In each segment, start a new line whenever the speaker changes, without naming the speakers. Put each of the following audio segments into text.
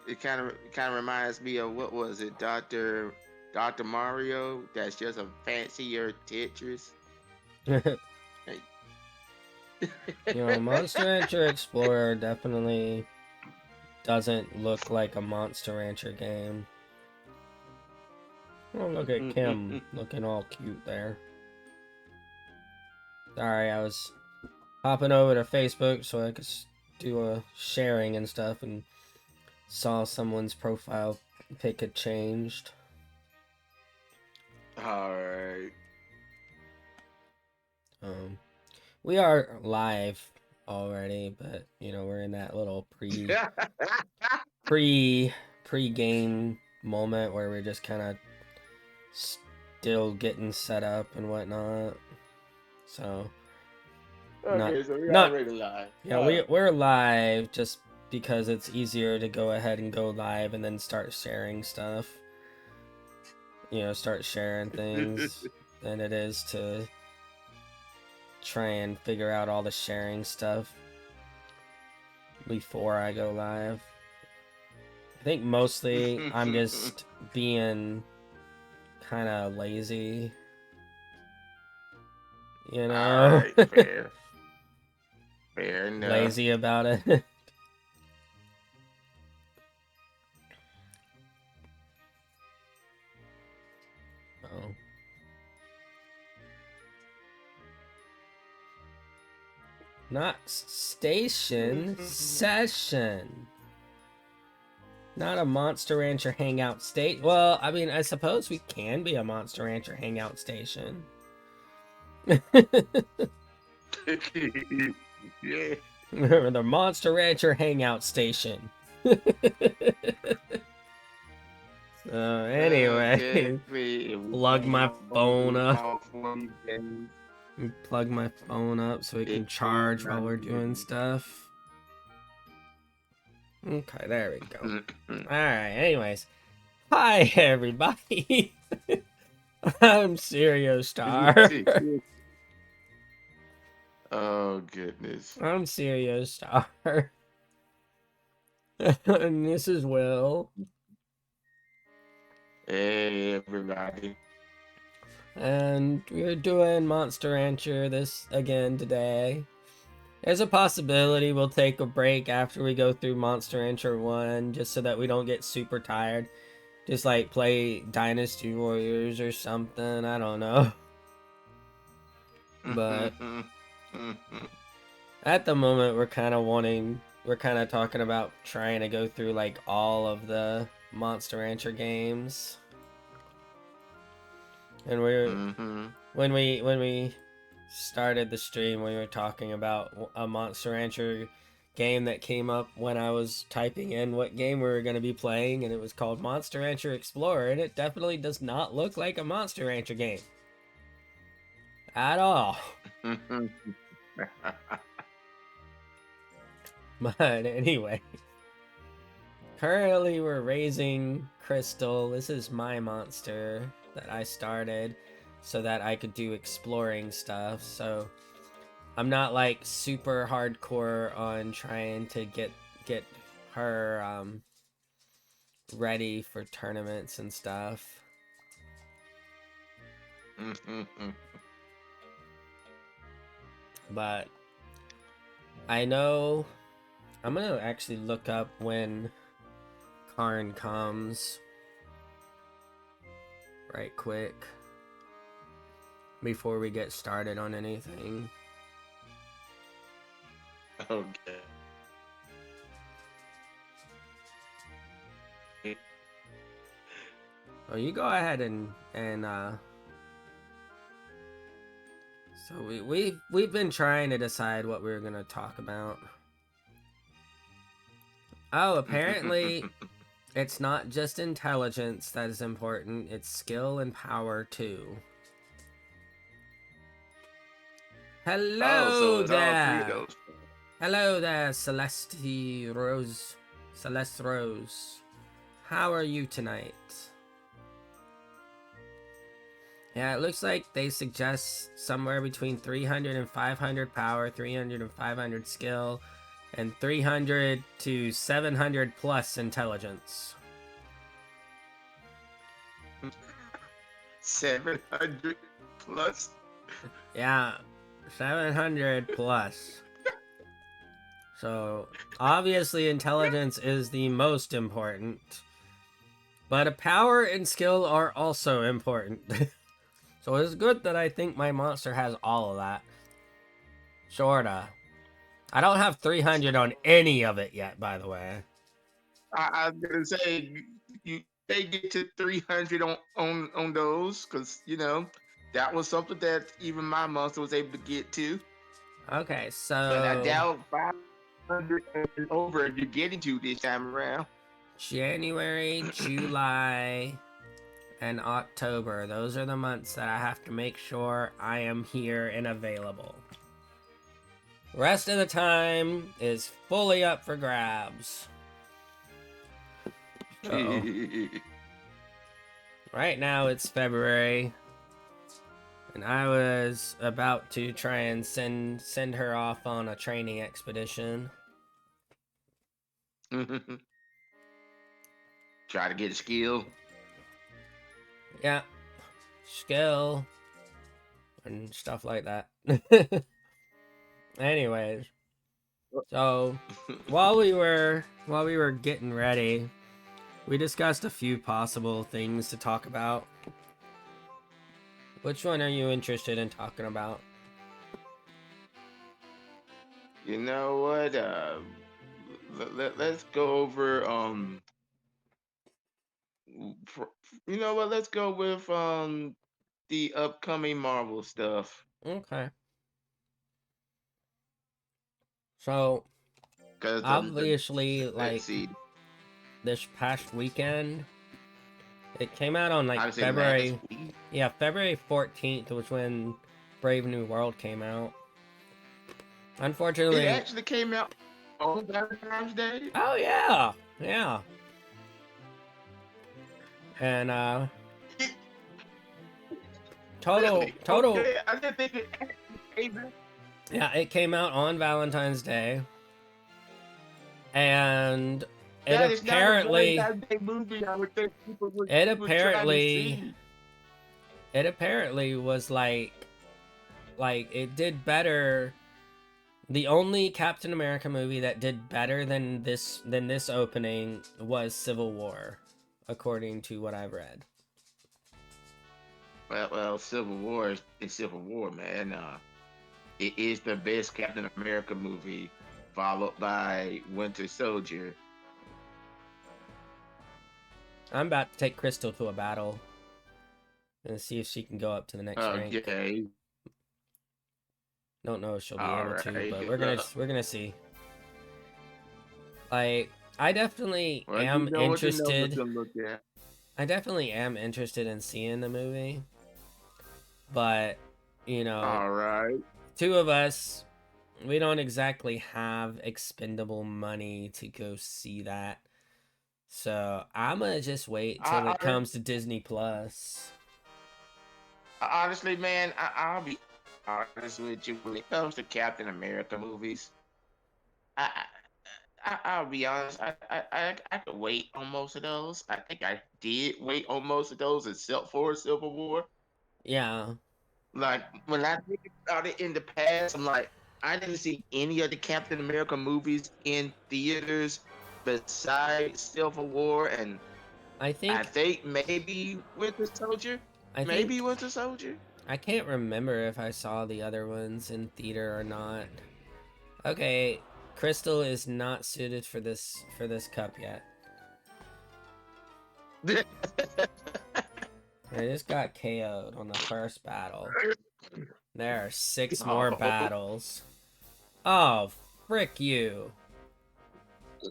it kind of reminds me of what was it, Doctor Mario? That's just a fancier Tetris.
You
Hey.
know, Monster Rancher Explorer definitely doesn't look like a Monster Rancher game. Oh, look at Kim looking all cute there. Sorry, I was hopping over to Facebook so I could do a sharing and stuff and saw someone's profile pic had changed.
All right.
Um, we are live already, but you know we're in that little pre pre game moment where we're just kind of still getting set up and whatnot. So not
Okay, so we
not
already live.
yeah we're live just because it's easier to go ahead and go live and then start sharing stuff. You know, start sharing things than it is to try and figure out all the sharing stuff before I go live. I think mostly I'm just being kind of lazy, you
All
know?
right, fair enough.
Lazy about it. Oh. Not station, session. Not a Monster Rancher hangout state. Well, I mean, I suppose we can be a Monster Rancher hangout station.
Yeah.
The Monster Rancher hangout station. So
Okay,
anyway,
we
plug my phone up.
all 40 days.
Plug my phone up so it can charge while we're doing stuff. Okay, there we go. Alright, anyways. Hi, everybody. I'm Serio Star.
Oh goodness.
I'm Serio Star. And this is Will.
Hey everybody.
And we're doing Monster Rancher this again today. There's a possibility we'll take a break after we go through Monster Rancher 1 just so that we don't get super tired. Just like play Dynasty Warriors or something. I don't know. But at the moment, we're kind of talking about trying to go through like all of the Monster Rancher games. And when we started the stream, we were talking about a Monster Rancher game that came up when I was typing in what game we were going to be playing, and it was called Monster Rancher Explorer, and it definitely does not look like a Monster Rancher game at all. But anyway, currently we're raising Crystal. This is my monster that I started so that I could do exploring stuff. So I'm not like super hardcore on trying to get her ready for tournaments and stuff. But I know I'm gonna actually look up when Karn comes right quick before we get started on anything.
Okay.
Oh, you go ahead and so we've been trying to decide what we were gonna talk about. Oh, apparently it's not just intelligence that is important, it's skill and power too.
So
Hello
it's all three of
there!
those.
Hello there, Celeste Rose. Celeste Rose. How are you tonight? Yeah, it looks like they suggest somewhere between 300 and 500 power, 300 and 500 skill, and 300 to 700 plus intelligence.
700 plus.
Yeah, 700 plus. So, obviously, intelligence is the most important. But power and skill are also important. So it's good that I think my monster has all of that. Sorta. I don't have 300 on any of it yet, by the way.
I was gonna say they get to 300 on those because that was something that even my monster was able to get to.
Okay,
But I
so
doubt 500 and over you're getting to this time around.
January, July, and October. Those are the months that I have to make sure I am here and available. Rest of the time is fully up for grabs. Right now it's February, and I was about to try and send her off on a training expedition.
Try to get a skill.
Yeah, skill and stuff like that. Anyways, so while we were getting ready, we discussed a few possible things to talk about. Which one are you interested in talking about?
You know what? Let's go over you know what? Let's go with the upcoming Marvel stuff.
Okay. So
Cause
obviously,
let's
like
see.
this past weekend, it came out on like
I would say last
February.
week.
Yeah, February 14th was when Brave New World came out.
It
Unfortunately,
actually came out on Valentine's Day.
oh yeah, yeah, and
It-
total,
really?
total,
Okay, I didn't think it actually came out.
yeah, it came out on Valentine's Day, and it
That is not a
apparently,
Valentine's Day movie. I would think people
it
would try to
apparently,
see.
it apparently was like it did better. The only Captain America movie that did better than this opening was Civil War, according to what I've read.
Well, Civil War is Civil War, man. It is the best Captain America movie, followed by Winter Soldier.
I'm about to take Crystal to a battle and see if she can go up to the next rank.
Okay,
Don't know if she'll be
all
able to,
right.
but
Good luck.
we're gonna see. Like, I definitely
Well, you
am
know what the numbers
interested.
to look at.
I definitely am interested in seeing the movie, but you know,
All right.
two of us, we don't exactly have expendable money to go see that. So I'm gonna just wait till
I,
it
I
comes to Disney Plus.
honestly, man, I'll be honest with you. When it comes to Captain America movies, I, I'll be honest. I could wait on most of those. I think I did wait on most of those, except for Civil War.
Yeah,
Like when I think about it in the past, I'm like, I didn't see any of the Captain America movies in theaters besides Civil War, and
I
I
think
think maybe Winter Soldier.
I
Maybe
think
Winter Soldier.
I can't remember if I saw the other ones in theater or not. Okay, Crystal is not suited for this cup yet. I just got KO'd on the first battle. There are 6 more
Oh.
battles. Oh, frick you.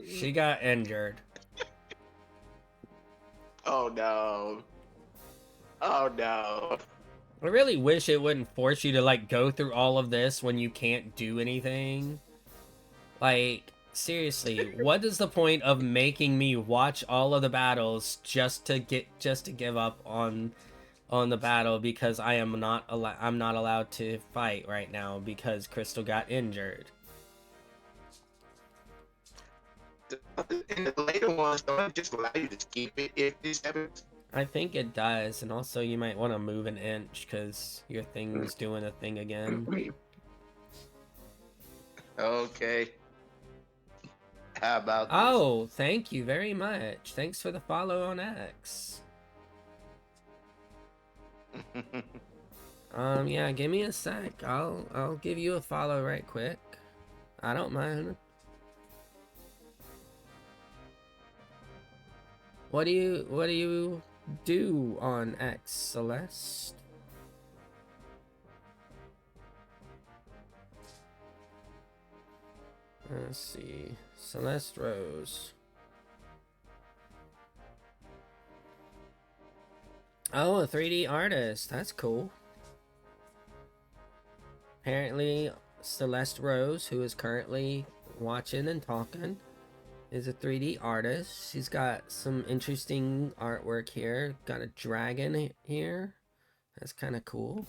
She got injured.
Oh no. Oh no.
I really wish it wouldn't force you to like go through all of this when you can't do anything. Like, seriously, what is the point of making me watch all of the battles just to give up on the battle because I'm not allowed to fight right now because Crystal got injured.
in the later ones, don't it just allow you to skip it if this happens?
I think it does, and also you might want to move an inch because your thing's doing a thing again.
Okay. How about this?
Oh, thank you very much. Thanks for the follow on X. Yeah, give me a sec. I'll give you a follow right quick. I don't mind. What do you do on X, Celeste? Let's see. Celeste Rose. Oh, a 3D artist. That's cool. Apparently, Celeste Rose, who is currently watching and talking, is a 3D artist. She's got some interesting artwork here. Got a dragon here. That's kind of cool.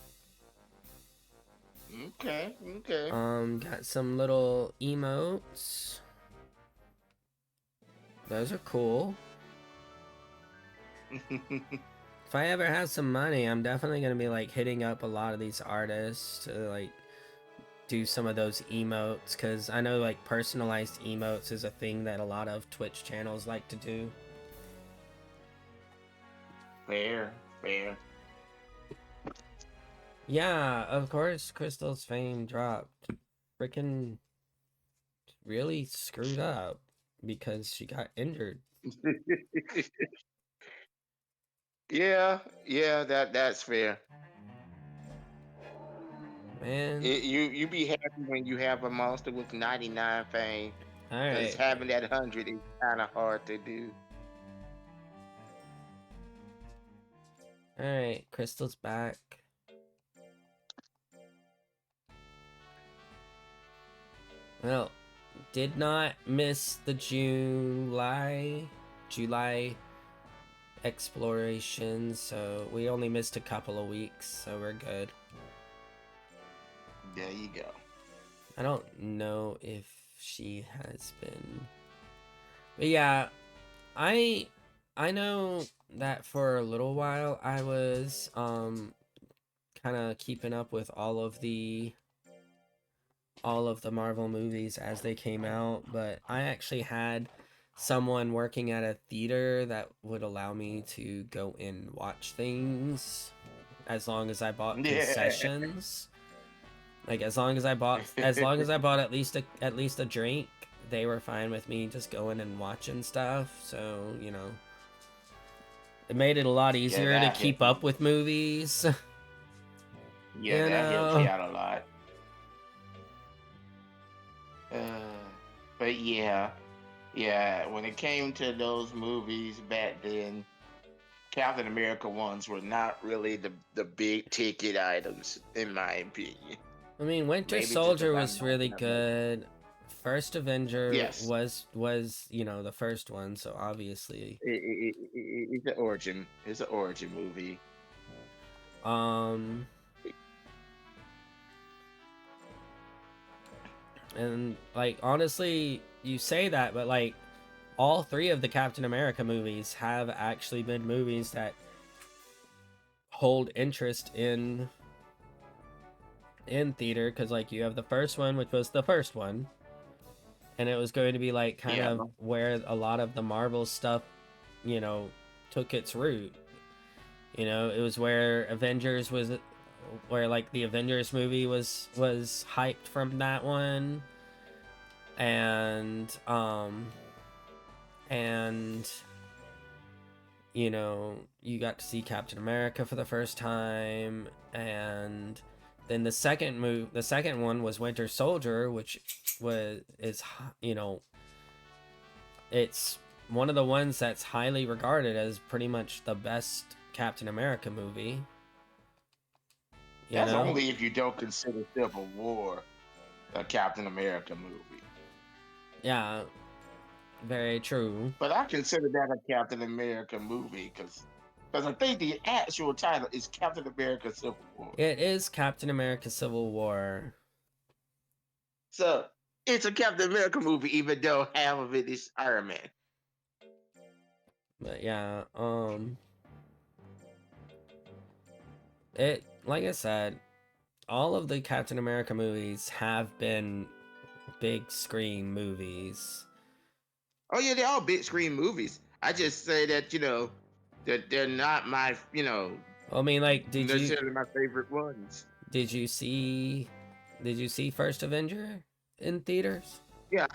Okay.
Got some little emotes. Those are cool. If I ever have some money, I'm definitely gonna be like hitting up a lot of these artists to like do some of those emotes, because I know like personalized emotes is a thing that a lot of Twitch channels like to do.
Fair.
Yeah, of course Crystal's fame dropped. Freaking really screwed up because she got injured.
Yeah, that's fair.
Man.
You be happy when you have a monster with 99 fame. Because
Alright.
having that 100 is kind of hard to do.
Alright, Crystal's back. Well, did not miss the July exploration, so we only missed a couple of weeks, so we're good.
There you go.
I don't know if she has been, but yeah, I know that for a little while I was kind of keeping up with all of the Marvel movies as they came out, but I actually had someone working at a theater that would allow me to go and watch things as long as I bought concessions. Like as long as I bought at least a drink, they were fine with me just going and watching stuff. So, you know, it made it a lot easier to keep up with movies.
Yeah, that helps you out a lot. But yeah, when it came to those movies back then, Captain America ones were not really the big ticket items, in my opinion.
I mean, Winter Soldier was really good. First Avenger was you know, the first one, so obviously
it's an origin. It's an origin movie.
And like honestly, you say that, but like all three of the Captain America movies have actually been movies that hold interest in theater, because like you have the first one, which was the first one, and it was going to be like kind of where a lot of the Marvel stuff, you know, took its root. You know, it was where Avengers was, where like the Avengers movie was hyped from that one, and you know, you got to see Captain America for the first time, and then the second one was Winter Soldier, which is, you know, it's one of the ones that's highly regarded as pretty much the best Captain America movie.
That's only if you don't consider Civil War a Captain America movie.
Yeah, very true.
But I consider that a Captain America movie because I think the actual title is Captain America Civil War.
It is Captain America Civil War.
So It's a Captain America movie, even though half of it is Iron Man.
But yeah, it like I said, all of the Captain America movies have been big screen movies.
Oh yeah, they're all big screen movies. I just say that that they're not my
I mean, like,
necessarily my favorite ones.
did you see First Avenger in theaters?
Yeah,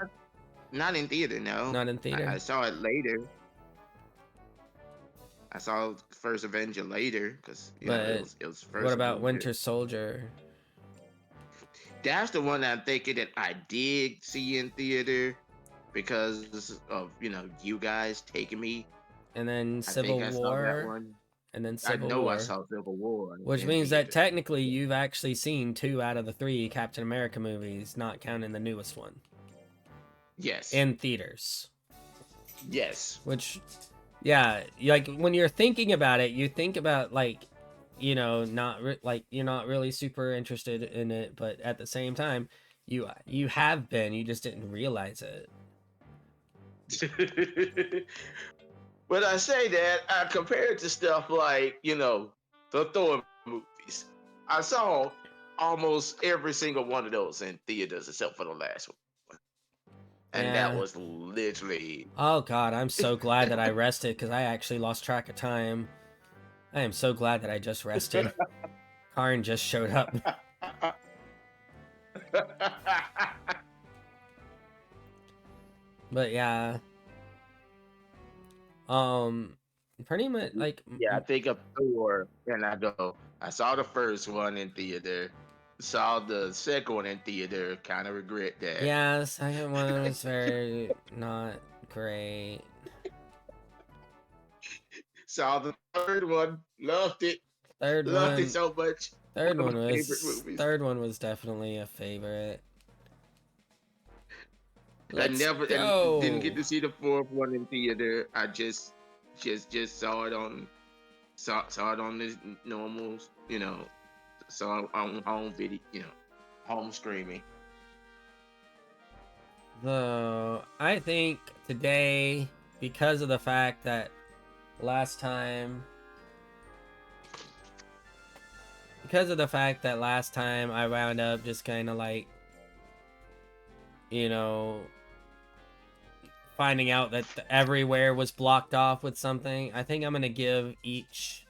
not in theater. No,
Not in theater.
I saw it later. I saw First Avenger later because
But
it was
what
First
about
Avenger.
Winter Soldier?
That's the one that I'm thinking that I did see in theater because of you guys taking me.
And then
I
Civil
think I saw that
War.
one.
And then
I
Civil
know I
War.
saw Civil War
Which
in
means that
theater.
technically you've actually seen 2 out of the 3 Captain America movies, not counting the newest one.
Yes.
In theaters.
Yes.
Which, yeah, like when you're thinking about it, you think about like, not like you're not really super interested in it, but at the same time, you have been, you just didn't realize it.
But I say that I compare it to stuff like the Thor movies. I saw almost every single one of those in theaters except for the last one. And that
Yeah.
was literally.
Oh god, I'm so glad that I rested because I actually lost track of time. I am so glad that I just rested. Karn just showed up. But yeah. Pretty much like
Yeah, I think of Thor and I go, I saw the first one in theater, saw the second one in theater, kind of regret that.
yeah, the second one was very not great.
Saw the third one, loved it. Loved it so much.
Third
One of
one
my favorite
was
movies.
third one was definitely a favorite.
I
Let's
never
go.
and didn't get to see the fourth one in theater. I just saw it on this normal, saw it on home video, home streaming.
So I think today, because of the fact that last time I wound up just kind of like, finding out that everywhere was blocked off with something, I think I'm gonna give each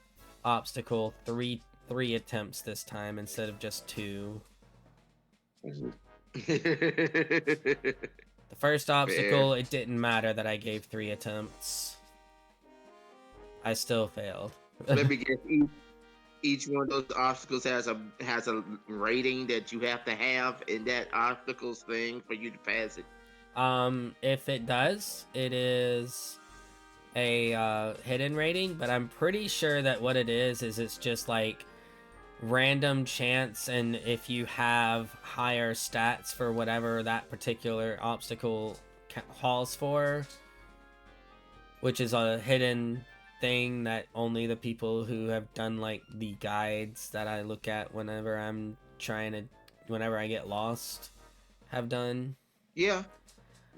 obstacle three attempts this time instead of just 2. The first obstacle, It didn't matter that I gave 3 attempts. I still failed.
Let me guess. Each one of those obstacles has a rating that you have to have in that obstacles thing for you to pass it.
If it does, it is a hidden rating, but I'm pretty sure that what it is it's just like random chance, and if you have higher stats for whatever that particular obstacle calls for, which is a hidden thing that only the people who have done like the guides that I look at whenever I get lost have done.
Yeah.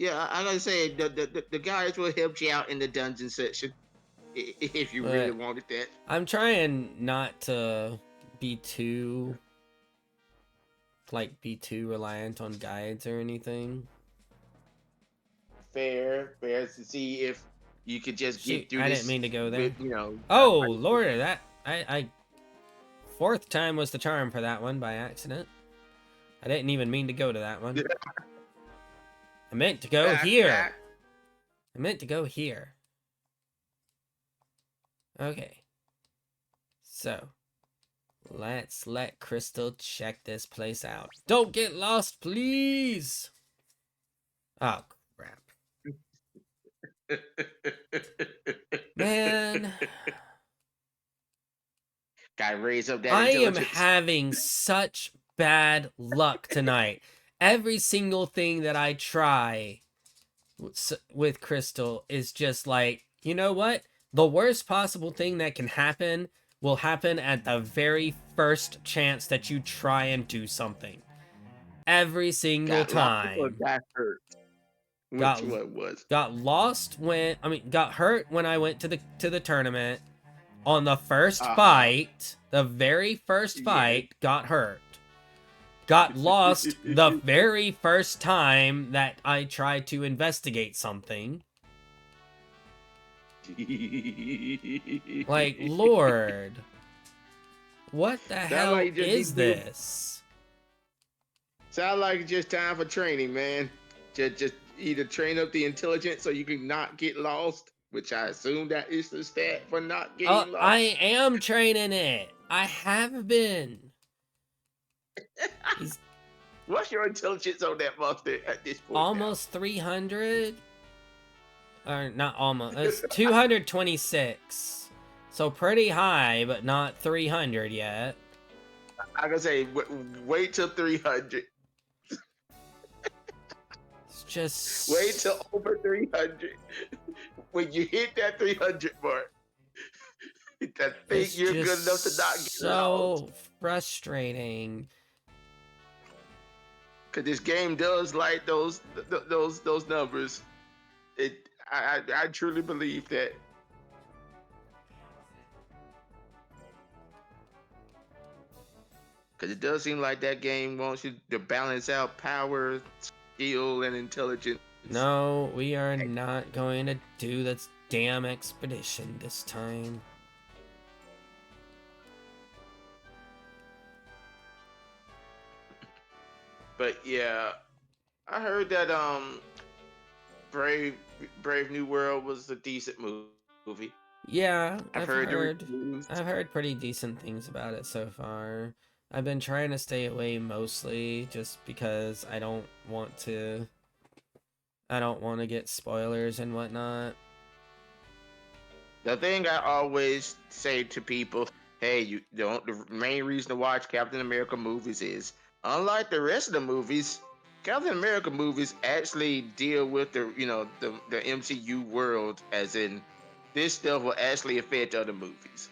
I gotta say the guys will help you out in the dungeon section if you really wanted that.
I'm trying not to be too reliant on guides or anything.
Fair to see if you could just get through.
I didn't mean to go there.
With,
oh Lord, that I 4th time was the charm for that one by accident. I didn't even mean to go to that one. I meant to go here. I meant to go here. Okay. So, let's let Crystal check this place out. Don't get lost, please! Oh, crap. Man.
Gotta raise up that
I am
intelligence.
having such bad luck tonight. Every single thing that I try with Crystal is just like, you know what? The worst possible thing that can happen will happen at the very first chance that you try and do something. every single
Got lost or
time.
got hurt?
Got
Which one was?
got lost when got hurt when I went to the tournament. On the first fight, the very first fight, got hurt. Got lost the very first time that I tried to investigate something. Like, Lord. What the hell
like
is this?
Sound like just time for training, man. Just either train up the intelligence so you can not get lost, which I assume that is the stat for not getting lost.
I am training it. I have been.
What's your intelligence on that monster at this point?
Almost 300? Or not almost. It's 226. So pretty high, but not 300 yet.
I gotta say, wait till 300.
It's just...
Wait till over 300. When you hit that 300 mark, I think you're good enough to not get lost.
So frustrating.
Cause this game does like those numbers. I truly believe that. Cause it does seem like that game wants you to balance out power, skill, and intelligence.
No, we are not going to do this damn expedition this time.
But yeah, I heard that Brave New World was a decent movie.
Yeah, I've heard pretty decent things about it so far. I've been trying to stay away mostly just because I don't want to get spoilers and whatnot.
The thing I always say to people, hey, you don't. The main reason to watch Captain America movies is, unlike the rest of the movies, Captain America movies actually deal with the MCU world, as in this stuff will actually affect other movies.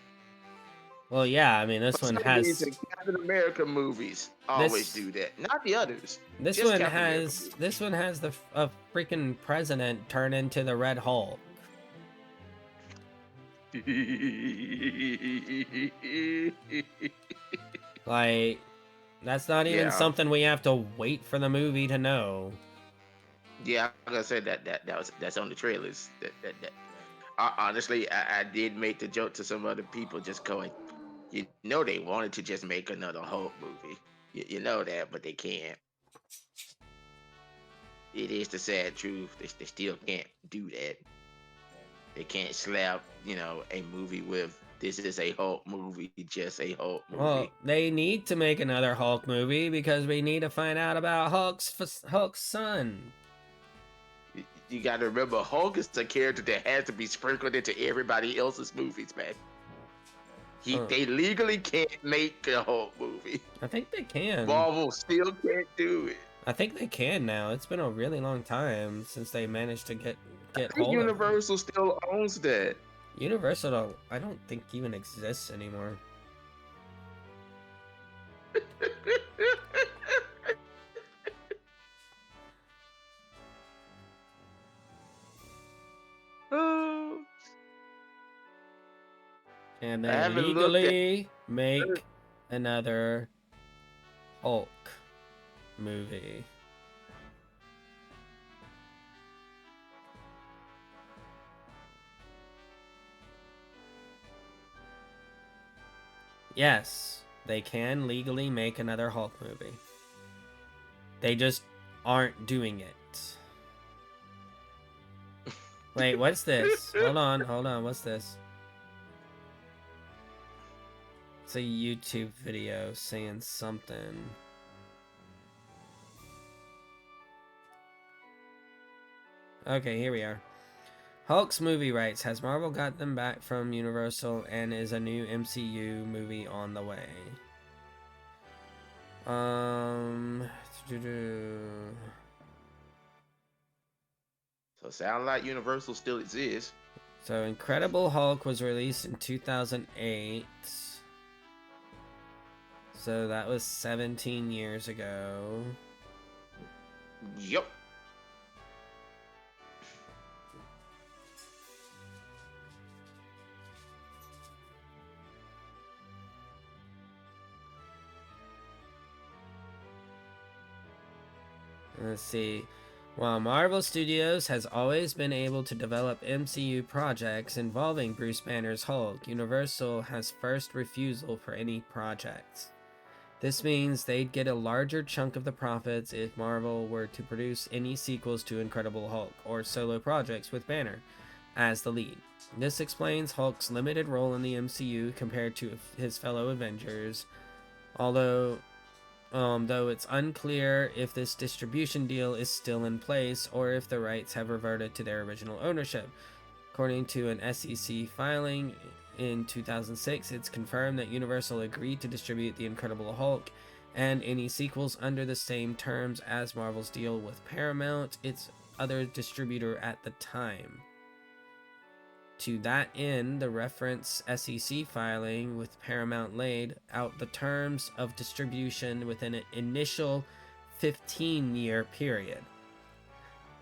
Well, yeah, I mean this one has
Captain America movies always do that, not the others.
This one has a freaking president turn into the Red Hulk. Like, that's not even something we have to wait for the movie to know.
Yeah, I'm gonna say that's on the trailers. Honestly, I did make the joke to some other people, just going, they wanted to just make another Hulk movie. You know that, but they can't. It is the sad truth. They still can't do that. They can't slap, a movie with this is a Hulk movie, just a Hulk movie.
Well, they need to make another Hulk movie because we need to find out about Hulk's son.
You got to remember, Hulk is a character that has to be sprinkled into everybody else's movies, man. They legally can't make a Hulk movie.
I think they can.
Marvel still can't do it.
I think they can now. It's been a really long time since they managed to get
hold Universal still owns that.
Universal, I don't think even exists anymore. And then legally make another Hulk movie. Yes, they can legally make another Hulk movie. They just aren't doing it. Wait, what's this? Hold on, what's this? It's a YouTube video saying something. Okay, here we are. Hulk's movie rights. Has Marvel got them back from Universal, and is a new MCU movie on the way?
So sound like Universal still exists.
So Incredible Hulk was released in 2008. So that was 17 years ago.
Yep.
Let's see. While Marvel Studios has always been able to develop MCU projects involving Bruce Banner's Hulk, Universal has first refusal for any projects. This means they'd get a larger chunk of the profits if Marvel were to produce any sequels to Incredible Hulk or solo projects with Banner as the lead. This explains Hulk's limited role in the MCU compared to his fellow Avengers, although though it's unclear if this distribution deal is still in place or if the rights have reverted to their original ownership. According to an SEC filing in 2006, it's confirmed that Universal agreed to distribute The Incredible Hulk and any sequels under the same terms as Marvel's deal with Paramount, its other distributor at the time. To that end, the reference SEC filing with Paramount laid out the terms of distribution within an initial 15-year period.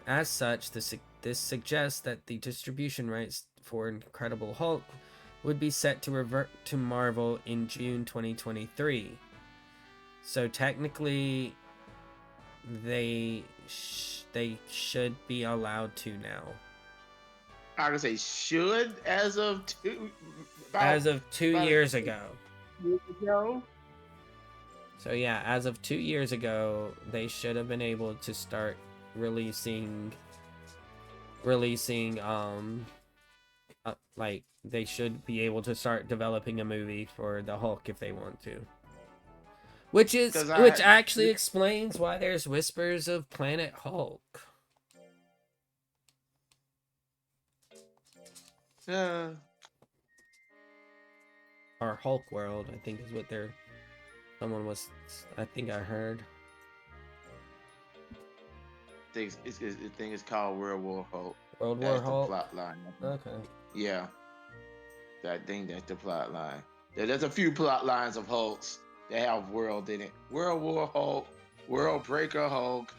As such, this suggests that the distribution rights for Incredible Hulk would be set to revert to Marvel in June 2023. So technically, they should be allowed to now.
I would say should as of two
years ago.
Years ago.
So yeah, as of 2 years ago, they should have been able to start releasing like they should be able to start developing a movie for the Hulk if they want to. Which actually explains why there's whispers of Planet Hulk. Or Hulk World, I think is what I think I heard.
I think it's called World War Hulk.
World War Hulk?
The plot line.
Okay.
Yeah. I think that's the plot line. There's a few plot lines of Hulks that have world in it. World War Hulk, World Breaker Hulk.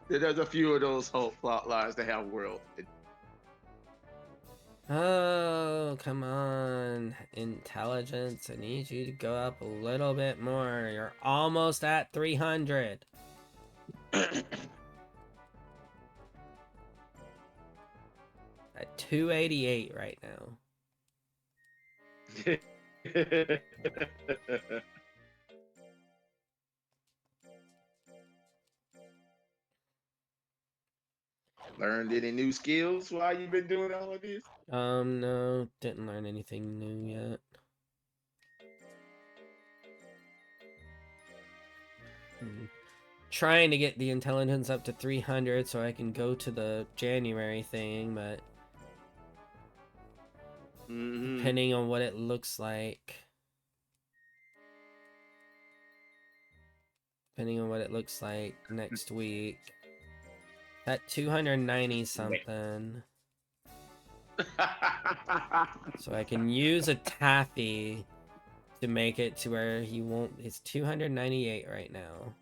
There's a few of those Hulk plot lines that have world.
Oh, come on. Intelligence, I need you to go up a little bit more. You're almost at 300. At 288 right now.
Learned any new skills while you've been doing all of this?
No, didn't learn anything new yet. Trying to get the intelligence up to 300 so I can go to the January thing, but depending on what it looks like. Depending on what it looks like next week. At 290 something. So I can use a taffy to make it to where he won't. It's 298 right now.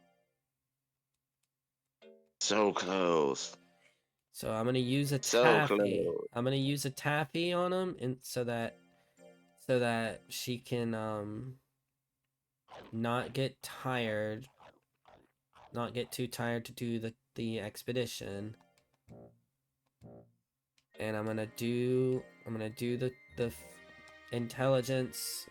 So close.
So I'm gonna use a taffy. I'm gonna use a taffy on him, and so that she can not get tired, not get too tired to do the expedition. And I'm gonna do the intelligence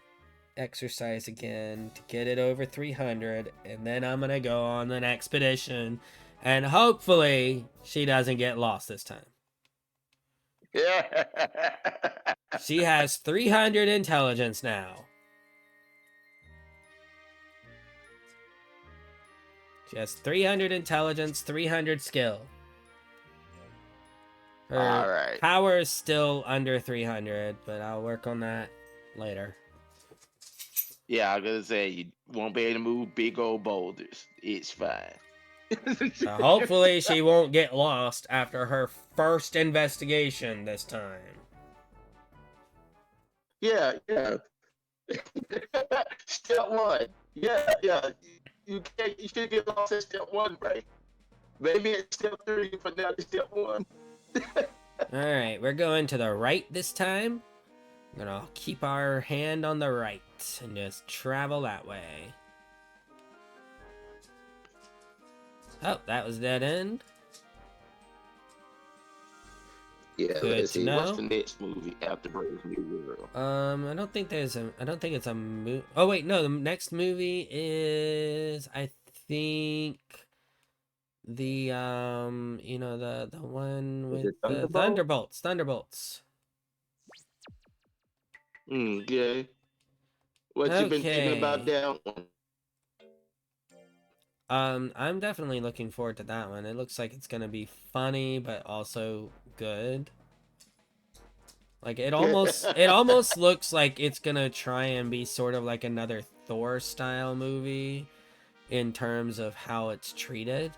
exercise again to get it over 300, and then I'm gonna go on an expedition, and hopefully she doesn't get lost this time.
Yeah.
She has 300 intelligence now. She has 300 intelligence, 300 skill. Her
all right.
Power is still under 300, but I'll work on that later.
Yeah, I'm gonna say you won't be able to move big old boulders. It's fine.
Hopefully she won't get lost after her first investigation this time.
Yeah. Step one. Yeah. You can't. You should get lost at step one, right? Maybe at step three, but not at step one.
Alright, we're going to the right this time. We're gonna keep our hand on the right and just travel that way. Oh, that was dead end.
Yeah,
Good
let's
to
see. What's
know.
the next movie after Brave New World?
I don't think there's a. I don't think it's a movie. Oh wait, no. The next movie is, I think, the you know, the one
Is
with
it
the
Thunderbolt?
Thunderbolts. Thunderbolts.
Okay. What you been thinking about
Okay.
that one?
I'm definitely looking forward to that one. It looks like it's gonna be funny, but also good. Like it almost looks like it's gonna try and be sort of like another Thor style movie in terms of how it's treated.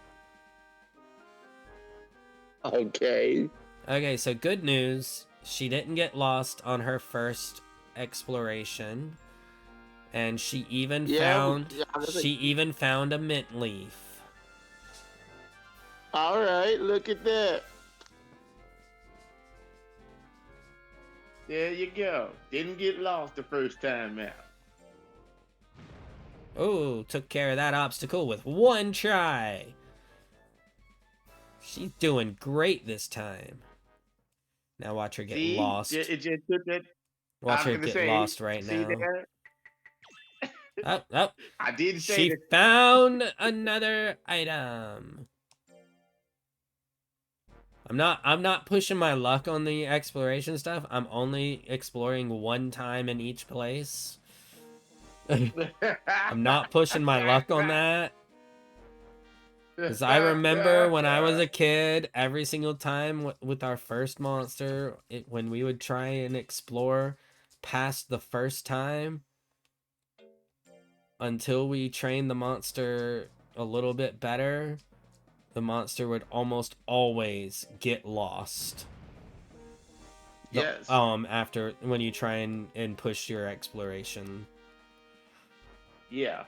Okay.
Okay, so good news. She didn't get lost on her first exploration, and
Yeah.
she even found a mint leaf.
All right. Look at that. There you go. Didn't get lost the first time out.
Oh, took care of that obstacle with one try. She's doing great this time. Now watch her get
See,
lost.
it just took that.
Watch
I was
her
gonna
get
say,
lost right
see
now.
there.
Oh, oh.
I did say
She
that.
found another item. I'm not pushing my luck on the exploration stuff. I'm only exploring one time in each place. I'm not pushing my luck on that. Because I remember when I was a kid, every single time with our first monster, when we would try and explore past the first time, until we trained the monster a little bit better, the monster would almost always get lost.
Yes.
After when you try and push your exploration.
Yeah.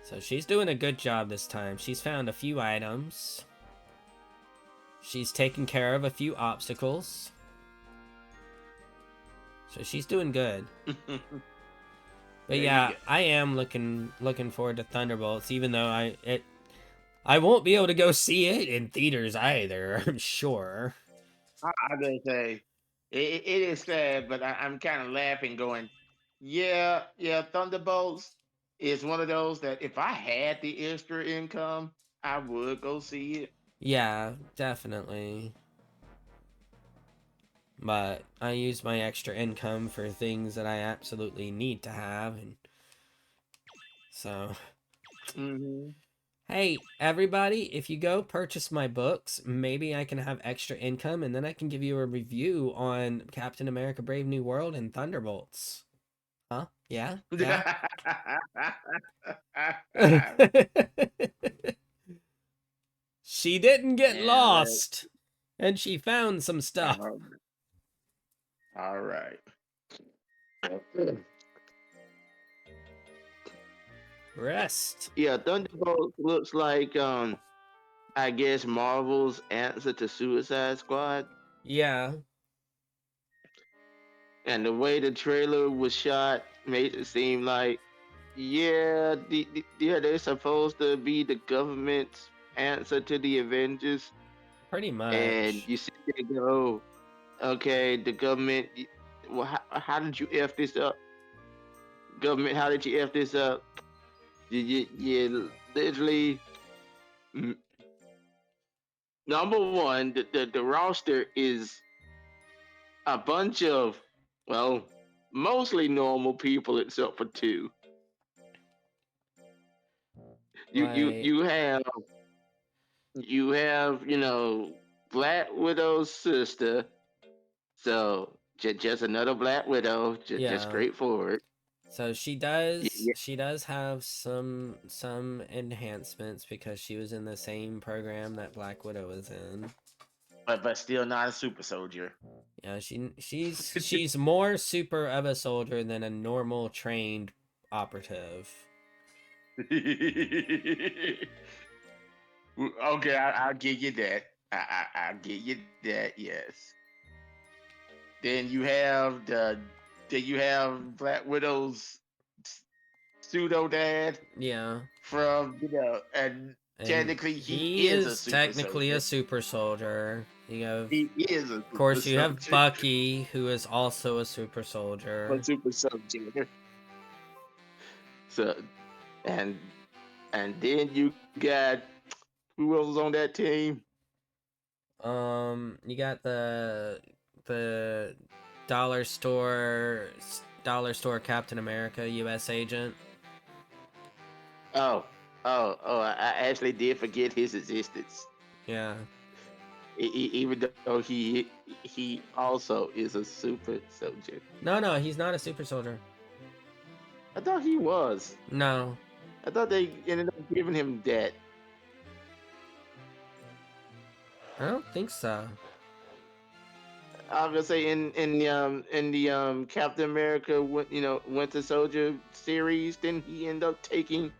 So she's doing a good job this time. She's found a few items. She's taken care of a few obstacles. So she's doing good. But yeah, I am looking forward to Thunderbolts, even though I won't be able to go see it in theaters either, I'm sure.
I gotta say, it is sad, but I'm kind of laughing, going, yeah, yeah. Thunderbolts is one of those that if I had the extra income, I would go see it.
Yeah, definitely. But I use my extra income for things that I absolutely need to have, and so.
Mm-hmm.
Hey, everybody, if you go purchase my books, maybe I can have extra income and then I can give you a review on Captain America Brave New World and Thunderbolts. Huh? Yeah? Yeah? She didn't get
And
lost, and she found some stuff.
all right.
Rest.
Yeah, Thunderbolts looks like I guess Marvel's answer to Suicide Squad.
Yeah.
And the way the trailer was shot made it seem like, yeah, yeah, they're supposed to be the government's answer to the Avengers.
Pretty
And
much.
you see they go, okay, the government, well, how did you F this up? Government, how did you F this up? You literally, mm, number one, the roster is a bunch of, well, mostly normal people except for two. You you
Like,
you have you have Black Widow's sister, so just another Black Widow, just
yeah.
straightforward.
So
Yeah,
she does have some enhancements because she was in the same program that Black Widow was in.
but still not a super soldier.
Yeah, she's more super of a soldier than a normal trained operative.
Okay, I'll give you that. I'll give you that. Yes. Then you have Black Widow's pseudo dad
Yeah.
from and
And
technically he
he
is a
is
super
technically a
soldier.
super soldier. You have,
He is a
of
super
course, you have
soldier.
Bucky, who is also a super
A
soldier.
super soldier. So and then you got who else was on that team?
You got the dollar store Captain America U.S. agent.
Oh, I actually did forget his existence.
Yeah.
Even though he also is a super soldier.
No, he's not a super soldier.
I thought he was.
No.
I thought they ended up giving him that.
I don't think so.
I was gonna say in the Captain America Winter Soldier series, then he end up taking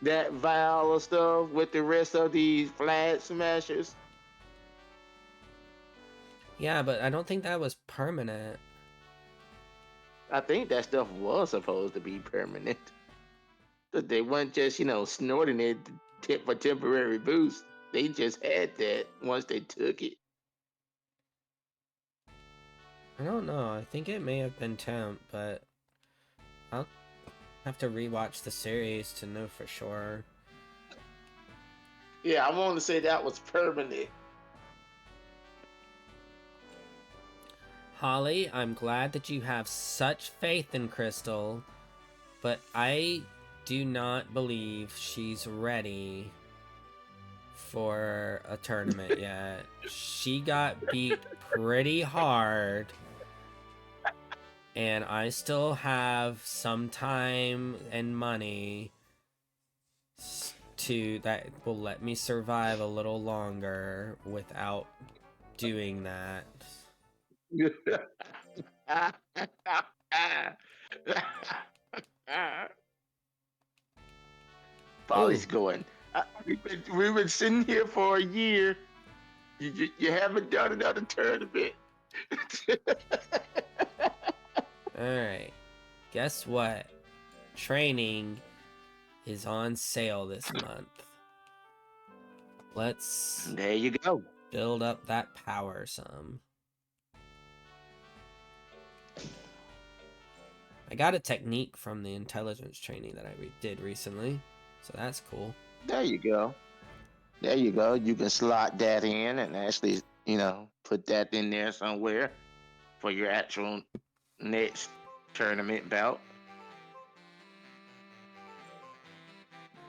that vial of stuff with the rest of these Flag Smashers.
Yeah, but I don't think that was permanent.
I think that stuff was supposed to be permanent. But they weren't just snorting it for temporary boost. They just had that once they took it.
I don't know. I think it may have been temp, but I'll have to rewatch the series to know for sure.
Yeah, I want to say that was permanent.
Holly, I'm glad that you have such faith in Crystal, but I do not believe she's ready for a tournament yet. She got beat pretty hard, and I still have some time and money that will let me survive a little longer without doing that.
Polly's
Ooh,
going. We've been sitting here for a year. You haven't done another tournament.
alright. Guess what? Training is on sale this month. Let's
There you go.
build up that power some. I got a technique from the intelligence training that I did recently, so that's cool.
There you go. There you go. You can slot that in and actually, put that in there somewhere for your actual next tournament bout.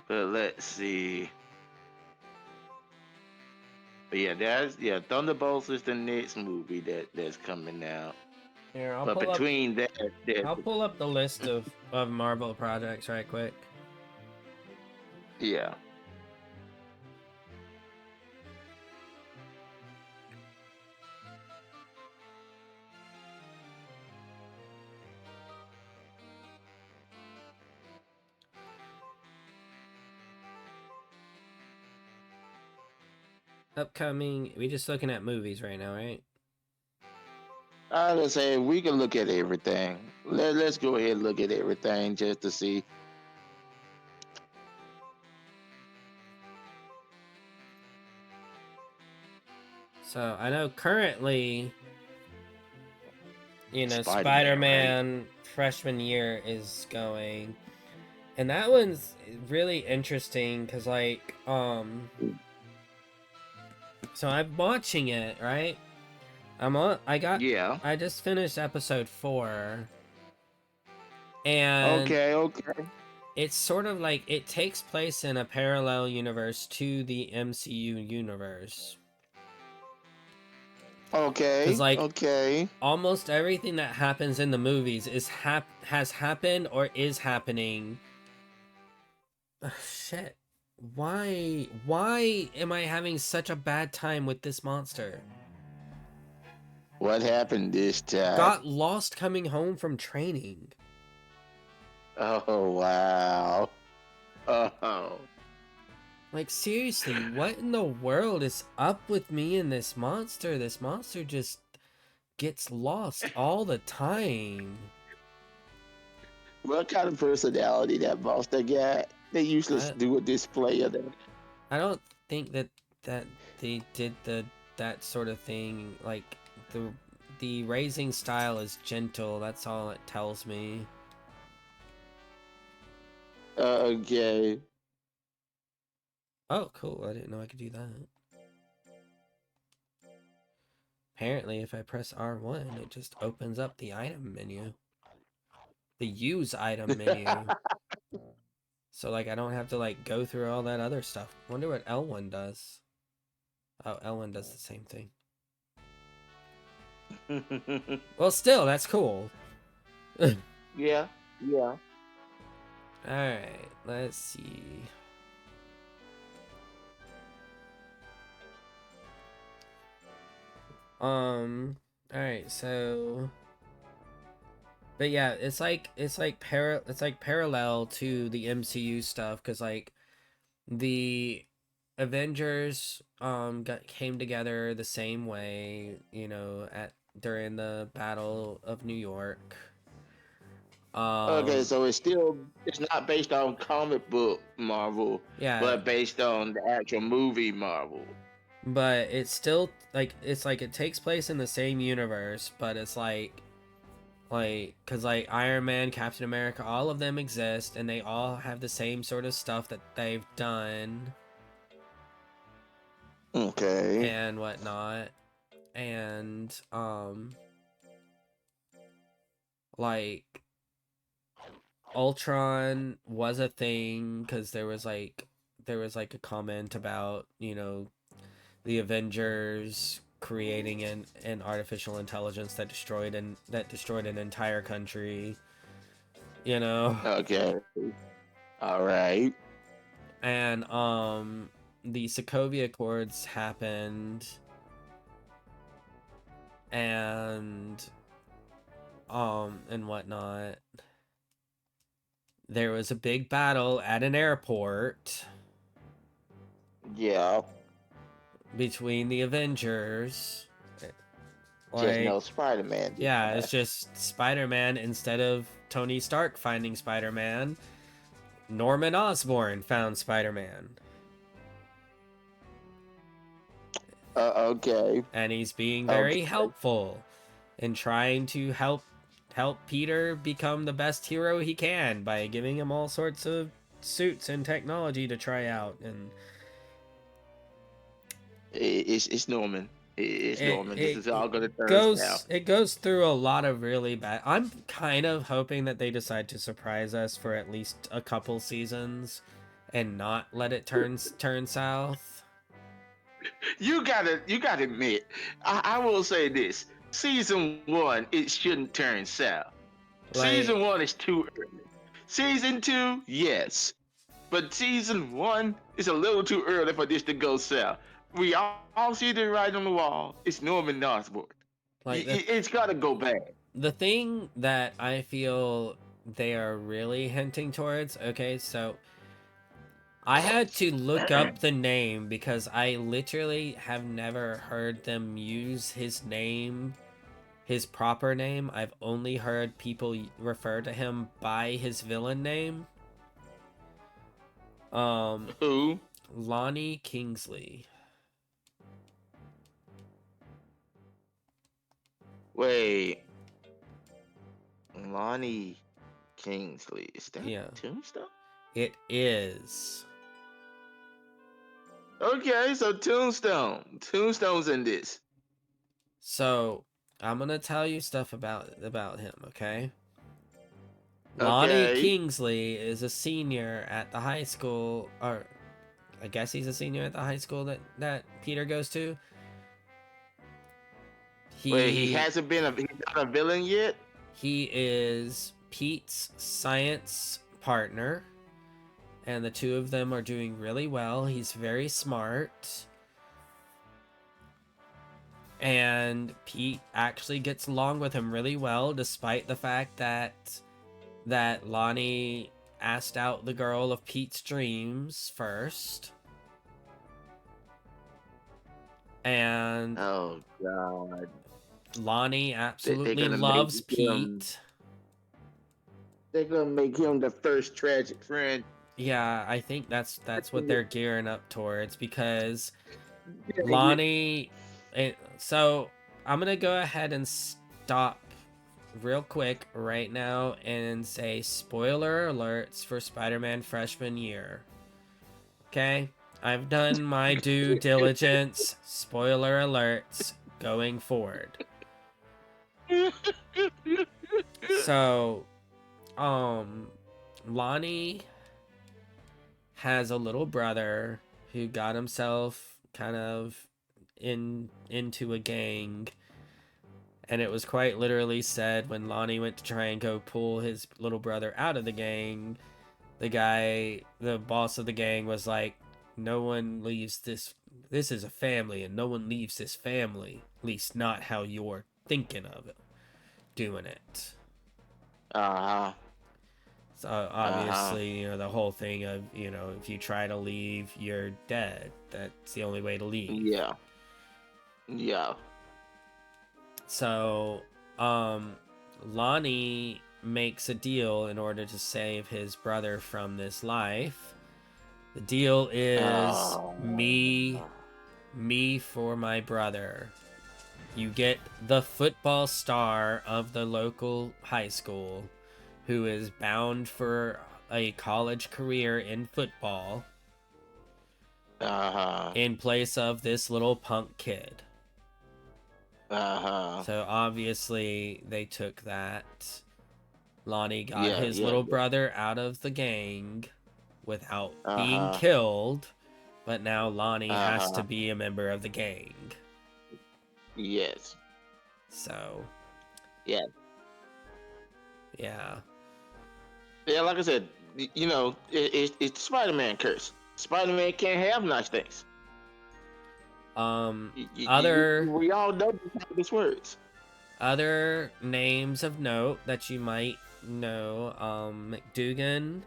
But let's see. But yeah, Thunderbolts is the next movie that's coming out.
Here,
But between that,
I'll pull up the list of Marvel projects right quick.
yeah.
Upcoming, we just looking at movies right now, right?
I would say we can look at everything. Let's go ahead and look at everything just to see.
So I know currently,
Spider-Man,
Spider-Man freshman year is going, and that one's really interesting because so I'm watching it, right?
Yeah.
I just finished episode 4, and
Okay.
it's sort of like it takes place in a parallel universe to the MCU universe.
Okay.
Because almost everything that happens in the movies has happened or is happening. Ugh, shit. Why am I having such a bad time with this monster?
What happened this time?
Got lost coming home from training.
Oh wow. Oh.
Like, seriously, what in the world is up with me and this monster? This monster just gets lost all the time.
What kind of personality that monster got? They usually
I
do a display of that.
I don't think that they did that sort of thing. Like the raising style is gentle. That's all it tells me.
Okay.
Oh, cool. I didn't know I could do that. Apparently, if I press R1, it just opens up the item menu. The use item menu. So, like, I don't have to, like, go through all that other stuff. Wonder what L1 does. Oh, L1 does the same thing. Well, still, that's cool.
Yeah. Yeah.
Alright, let's see. Alright, so... But yeah, it's parallel to the MCU stuff, because, like, the Avengers came together the same way, you know, during the Battle of New York.
Okay, so it's not based on comic book Marvel,
Yeah,
but based on the actual movie Marvel.
but it's still like it takes place in the same universe, but it's because like Iron Man, Captain America, all of them exist, and they all have the same sort of stuff that they've done
Okay.
and whatnot, and like Ultron was a thing because there was like a comment about, you know, the Avengers creating an artificial intelligence that destroyed an entire country, you know.
Okay. All right.
And the Sokovia Accords happened, and and whatnot. There was a big battle at an airport
Yeah.
between the Avengers.
Just
Like,
no Spider-Man.
yeah, it's just Spider-Man instead of Tony Stark finding Spider-Man. Norman Osborn found Spider-Man.
Okay.
And he's being very
Okay.
helpful in trying to help Peter become the best hero he can by giving him all sorts of suits and technology to try out. And
It's Norman. It's
it
Norman. This
it,
is all
it
gonna turn
goes
south.
it goes through a lot of really bad. I'm kind of hoping that they decide to surprise us for at least a couple seasons and not let it turn south.
You gotta admit, I will say this. Season one, it shouldn't turn south. Season
Like,
one is too early. Season two, yes. But season one is a little too early for this to go south. We all see the writing on the wall. It's Norman Osborn.
like the
It's gotta go bad.
the thing that I feel they are really hinting towards, okay, so I had to look up the name because I literally have never heard them use his name, his proper name. I've only heard people refer to him by his villain name. Um,
Who?
Lonnie Kingsley.
Wait, Lonnie Kingsley. Is that
Yeah,
Tombstone?
it is.
Okay, so Tombstone. Tombstone's in this.
So, I'm gonna tell you stuff about him, okay? Lonnie
Okay.
Kingsley is a senior at the high school, or I guess he's a senior at the high school that Peter goes to.
Wait, he
He
hasn't been he's not a villain yet?
he is Pete's science partner, and the two of them are doing really well. He's very smart, and Pete actually gets along with him really well, despite the fact that that Lonnie asked out the girl of Pete's dreams first. And
oh god,
Lonnie
they're
absolutely
gonna
loves
make him.
Pete.
They're gonna make him the first tragic friend.
Yeah, I think that's what they're gearing up towards, because
Yeah,
Lonnie. So I'm gonna go ahead and stop real quick right now and say spoiler alerts for Spider-Man freshman year. Okay? I've done my due diligence. Spoiler alerts going forward. So, Lonnie has a little brother who got himself kind of into a gang, and it was quite literally said when Lonnie went to try and go pull his little brother out of the gang, the boss of the gang was like, no one leaves this is a family and no one leaves this family, at least not how you're thinking of it, doing it.
uh-huh.
So obviously, the whole thing of, if you try to leave, you're dead. That's the only way to leave.
Yeah. Yeah.
So, Lonnie makes a deal in order to save his brother from this life. The deal is me for my brother. You get the football star of the local high school, who is bound for a college career in football, in place of this little punk kid. So obviously they took that. Lonnie got his little brother out of the gang without being killed, but now Lonnie has to be a member of the gang.
Yes.
So.
Yeah.
Yeah.
Yeah, like I said, it's Spider-Man curse. Spider-Man can't have nice things. We all know how this works.
Other names of note that you might know, McDugan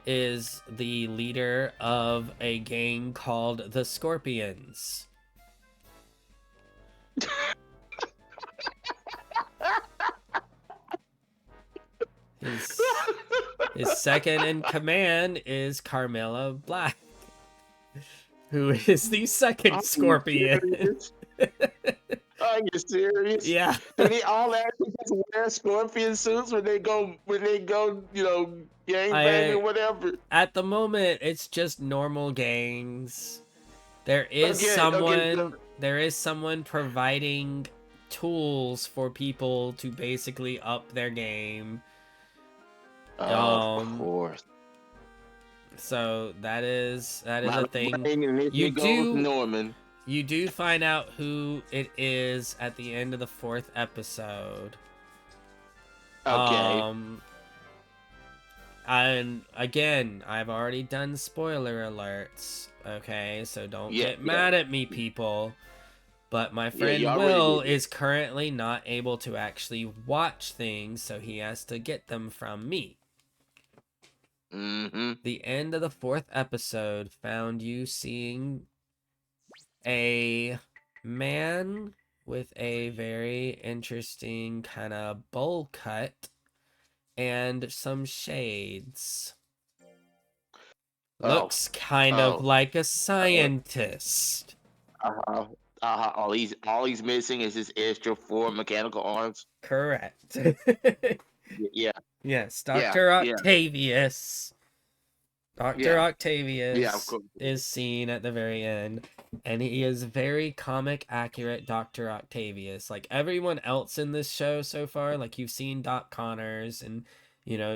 is the leader of a gang called the Scorpions. His second in command is Carmilla Black, who is the second Scorpion.
Are you serious?
Yeah.
Do they all actually just wear Scorpion suits when they go, gang bang or whatever?
At the moment, it's just normal gangs. There is someone providing tools for people to basically up their game.
Of course.
So that is a thing. You do find out who it is at the end of the 4th episode.
Okay.
And again, I've already done spoiler alerts. Okay, so don't get mad at me, people. But my friend Will is currently not able to actually watch things, so he has to get them from me.
Mm-hmm.
The end of the 4th episode found you seeing a man with a very interesting kind of bowl cut and some shades. Looks kind of like a scientist.
All he's missing is his extra 4 mechanical arms.
Correct.
Yeah.
Yes, Dr. Octavius. Dr. Octavius is seen at the very end, and he is very comic accurate Dr. Octavius. Like everyone else in this show so far, like you've seen Doc Connors, and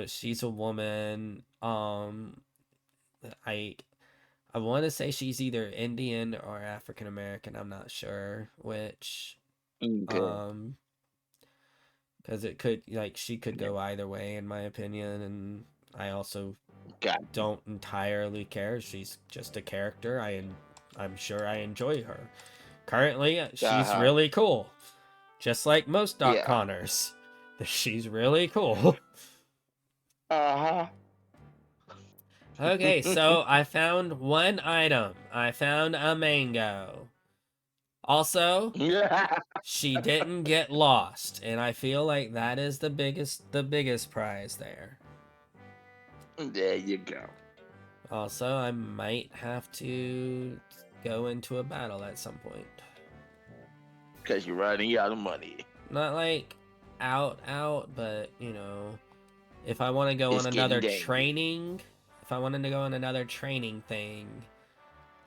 she's a woman. I want to say she's either Indian or African American. I'm not sure which.
Okay.
Because it could, she could go either way, in my opinion, and I also don't entirely care. She's just a character. I'm sure I enjoy her. Currently, she's really cool. Just like most Doc Connors. She's really cool.
Uh
Okay,
huh.
so I found one item. I found a mango. Also,
Yeah.
she didn't get lost, and I feel like that is the biggest prize there.
There you go.
Also, I might have to go into a battle at some point.
Because you're running out of money.
Not like out, but if I want to go on
It's getting
another
dangerous.
training, if I wanted to go on another training thing,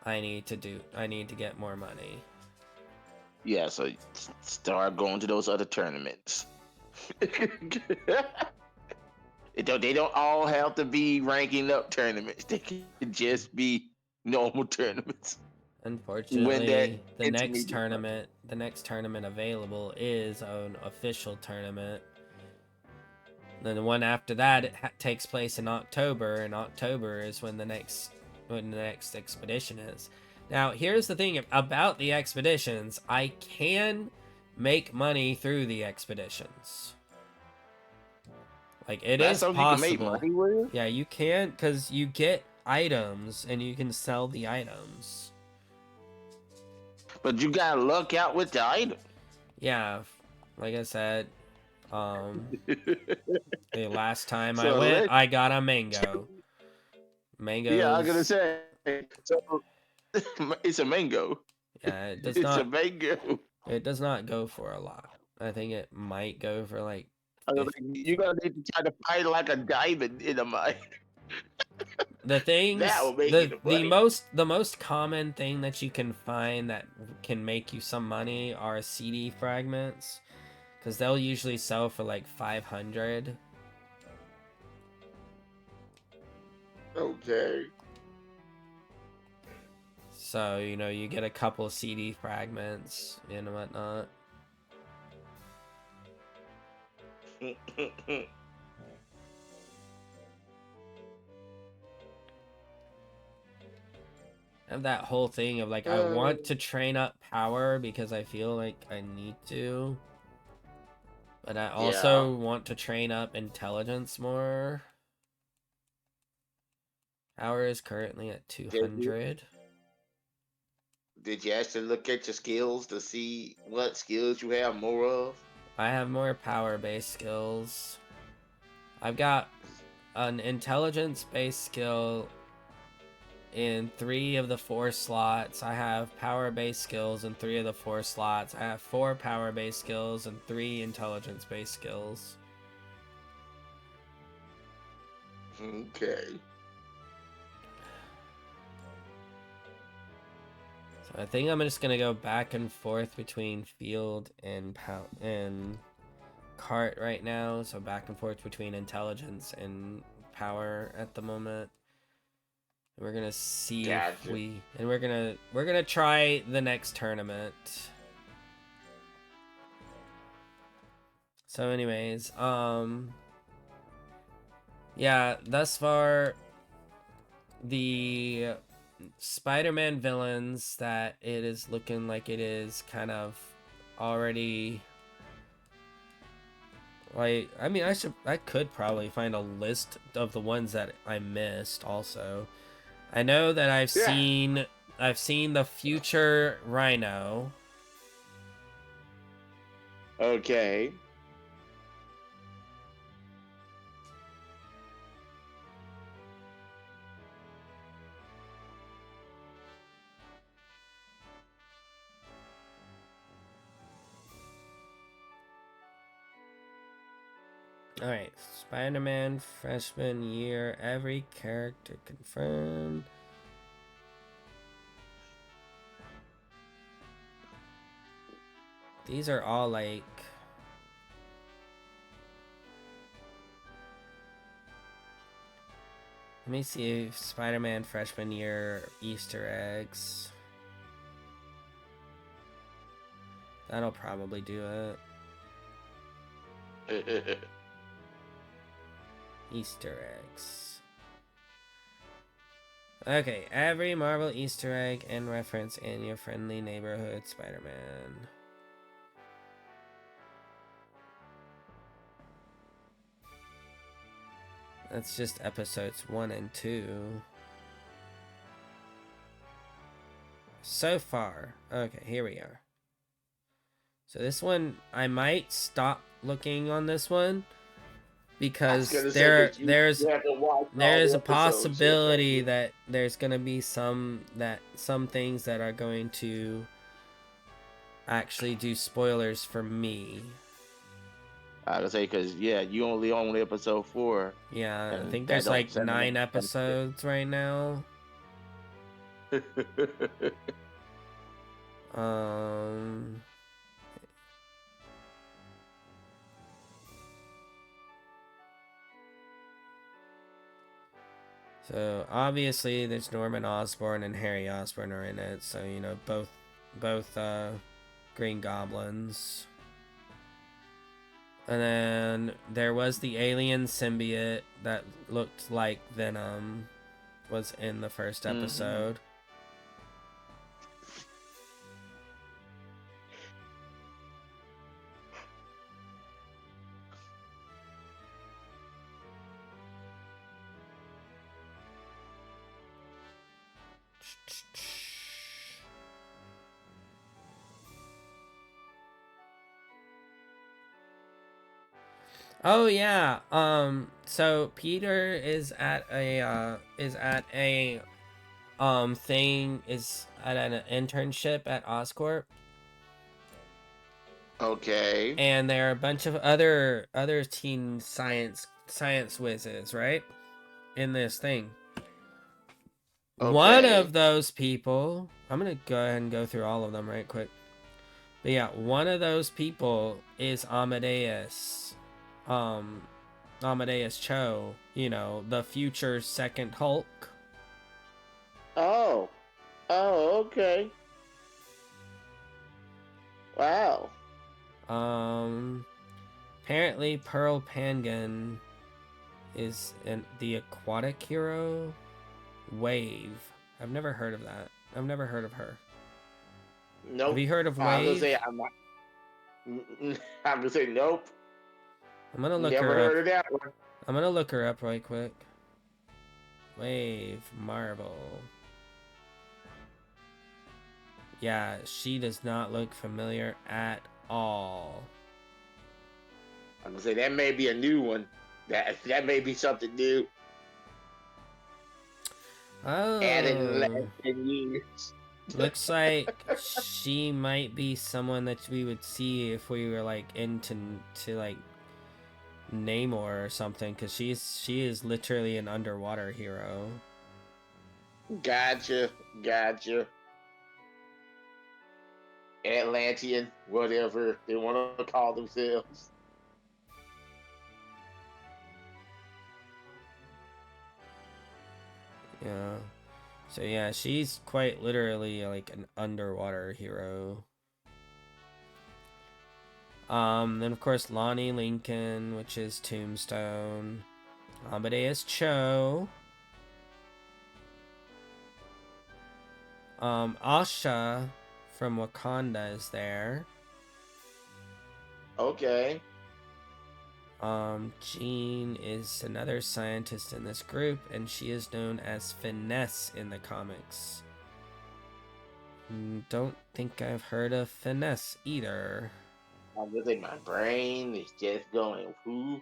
I need to get more money.
Yeah, so start going to those other tournaments. They don't all have to be ranking up tournaments. They can just be normal tournaments. When that
Unfortunately, the next
intermediate part.
tournament, the next tournament available is an official tournament. Then the one after that takes place in October, and October is when the next expedition is. Now, here's the thing about the expeditions: I can make money through the expeditions. Like, it
That's
is
something you can make
possible.
money with.
Yeah, you can, because you get items and you can sell the items.
But you gotta luck out with the item.
Yeah, like I said, the last time I
So
went,
let
I got a mango.
yeah, I'm gonna
Mangoes,
say so it's a mango.
yeah, it does
It's a
not
mango.
it does not go for a lot. I think it might go for like
I was
50.
like, you're gonna need to try to fight like a diamond in a mine.
The
That
things
will make you
the
the
the
money.
most common thing that you can find that can make you some money are CD fragments, because they'll usually sell for like 500.
Okay.
So you get a couple CD fragments and whatnot. Have that whole thing of like, I want to train up power because I feel like I need to, but I
Yeah.
also want to train up intelligence more. Power is currently at
Did you
200.
did you actually look at your skills to see what skills you have more of?
I have more power based skills. I've got an intelligence based skill in 3 of the 4 slots. I have power based skills in 3 of the 4 slots. I have 4 power based skills and 3 intelligence based skills.
Okay.
So I think I'm just gonna go back and forth between field and cart right now. So back and forth between intelligence and power at the moment. We're gonna see if
Gotcha.
we're gonna try the next tournament. So anyways, yeah, thus far the Spider-Man villains that it is looking like it is kind of already, like, I mean, I could probably find a list of the ones that I missed also. I know that
Yeah.
I've seen the future Rhino.
Okay.
Alright, Spider-Man freshman year, every character confirmed. These are all like, let me see if Spider-Man freshman year Easter eggs. That'll probably do it. Easter eggs. Okay, every Marvel Easter egg and reference in your friendly neighborhood Spider-Man. That's just episodes 1 and 2. So far. Okay, here we are. So this one, I might stop looking on this one because there's a possibility that there's gonna be some things that are going to actually do spoilers for me.
I would say because you only on episode 4.
Yeah, I think there's like 9 episodes right now. So obviously there's Norman Osborn and Harry Osborn are in it, so you know both Green Goblins. And then there was the alien symbiote that looked like Venom was in the first episode. Oh yeah. So Peter is at an internship at Oscorp.
Okay.
And there are a bunch of other teen science whizzes, right? In this thing. Okay. One of those people, I'm gonna go ahead and go through all of them right quick. But yeah, one of those people is Amadeus. Amadeus Cho, you know, the future second Hulk.
Oh, okay. Wow.
Apparently Pearl Pangan is the aquatic hero Wave. I've never heard of that. I've never heard of her.
Nope.
Have you heard of Wave?
I'm gonna say nope.
I'm gonna look
Never
her
heard
up.
of that one.
I'm gonna look her up right quick. Wave Marvel. Yeah, she does not look familiar at all.
I'm gonna say that may be a new one. That may be something new.
Oh.
Added in the last 10 years.
Looks like she might be someone that we would see if we were like into like Namor or something, because she is literally an underwater hero.
Gotcha. Atlantean, whatever they want to call themselves.
Yeah. So yeah, she's quite literally like an underwater hero. Then of course Lonnie Lincoln, which is Tombstone. Amadeus Cho. Asha from Wakanda is there.
Okay.
Jean is another scientist in this group, and she is known as Finesse in the comics. Don't think I've heard of Finesse either.
I think my brain is just going, who?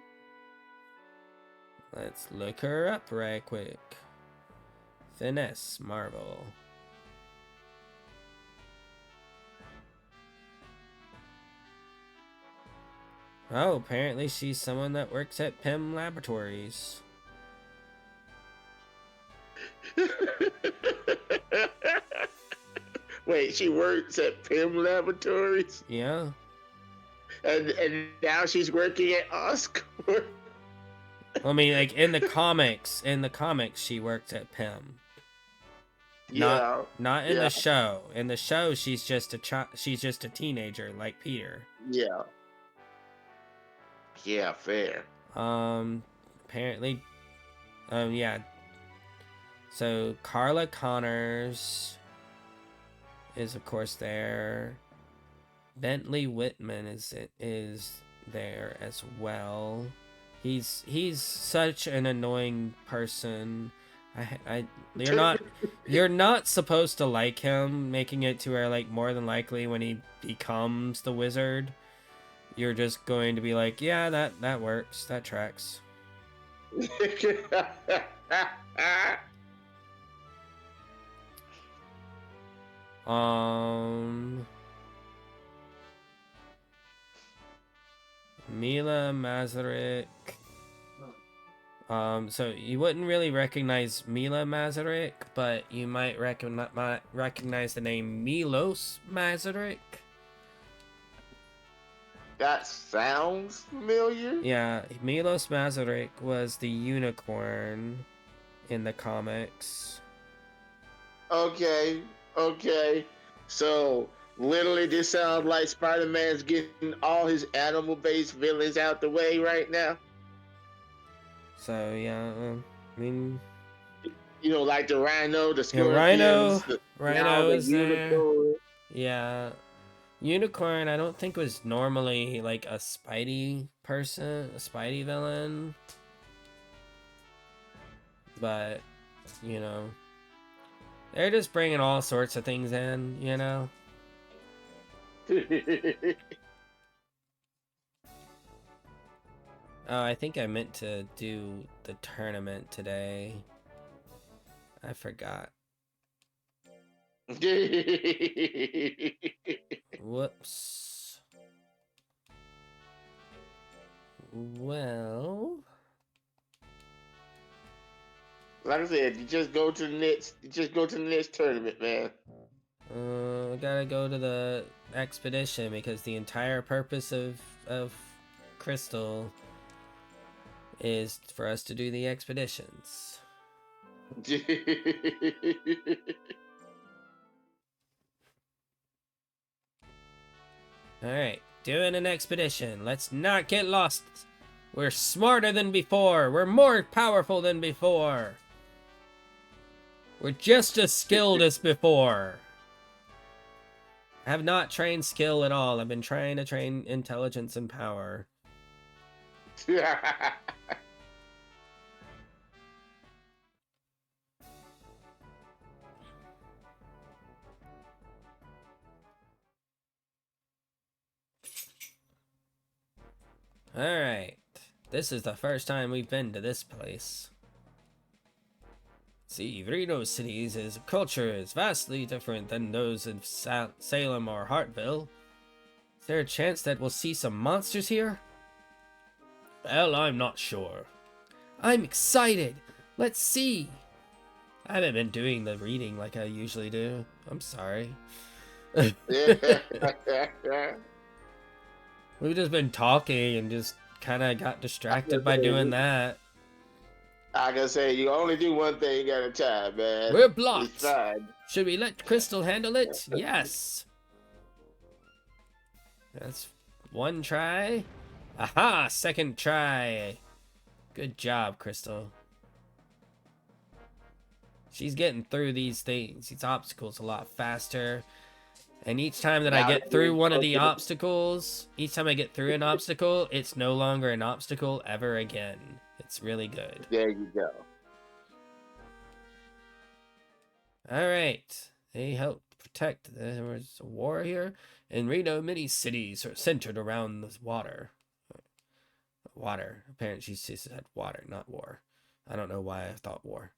Let's look her up right quick. Finesse Marvel. Oh, apparently she's someone that works at Pym Laboratories.
Wait, she works at Pym Laboratories?
Yeah.
And now she's working at Oscorp?
I mean, like in the comics, she works at Pym.
Yeah.
Not in the show. In the show, she's just a teenager like Peter.
Yeah. Yeah, fair.
Apparently, yeah. So Carla Connors is of course there. Bentley Whitman is there as well. He's such an annoying person. You're not supposed to like him, making it to where like more than likely when he becomes the wizard, you're just going to be like, yeah, that works, that tracks. Mila Mazurek. So you wouldn't really recognize Mila Mazurek, but you might recognize the name Milos Mazurek.
That sounds familiar.
Yeah, Milos Mazurek was the unicorn in the comics.
Okay. So literally, this sounds like Spider-Man's getting all his animal-based villains out the way right now.
So yeah, I mean,
like the Rhino, the Scorpions,
Rhino is there. Yeah, Unicorn. I don't think was normally like a Spidey person, a Spidey villain, but they're just bringing all sorts of things in. Oh, I think I meant to do the tournament today. I forgot. Whoops. Well,
like I said, you just go to the next tournament, man.
I gotta go to the expedition because the entire purpose of Crystal is for us to do the expeditions. Alright, doing an expedition. Let's not get lost. We're smarter than before. We're more powerful than before. We're just as skilled as before. I have not trained skill at all. I've been trying to train intelligence and power. Alright. This is the first time we've been to this place. See, Reno City's culture is vastly different than those in Salem or Hartville. Is there a chance that we'll see some monsters here? Well, I'm not sure. I'm excited! Let's see! I haven't been doing the reading like I usually do. I'm sorry. We've just been talking and just kind of got distracted by doing that.
I can say you only do one thing at a time, man.
We're blocked. Should we let Crystal handle it? Yes. That's one try. Aha! Second try. Good job, Crystal. She's getting through these obstacles a lot faster. And each time that I get through one of the obstacles, each time I get through an obstacle, it's no longer an obstacle ever again. It's really good.
There you go.
Alright. They help protect. There was a war here. In Reno, many cities are centered around this water. Water. Apparently she said water, not war. I don't know why I thought war.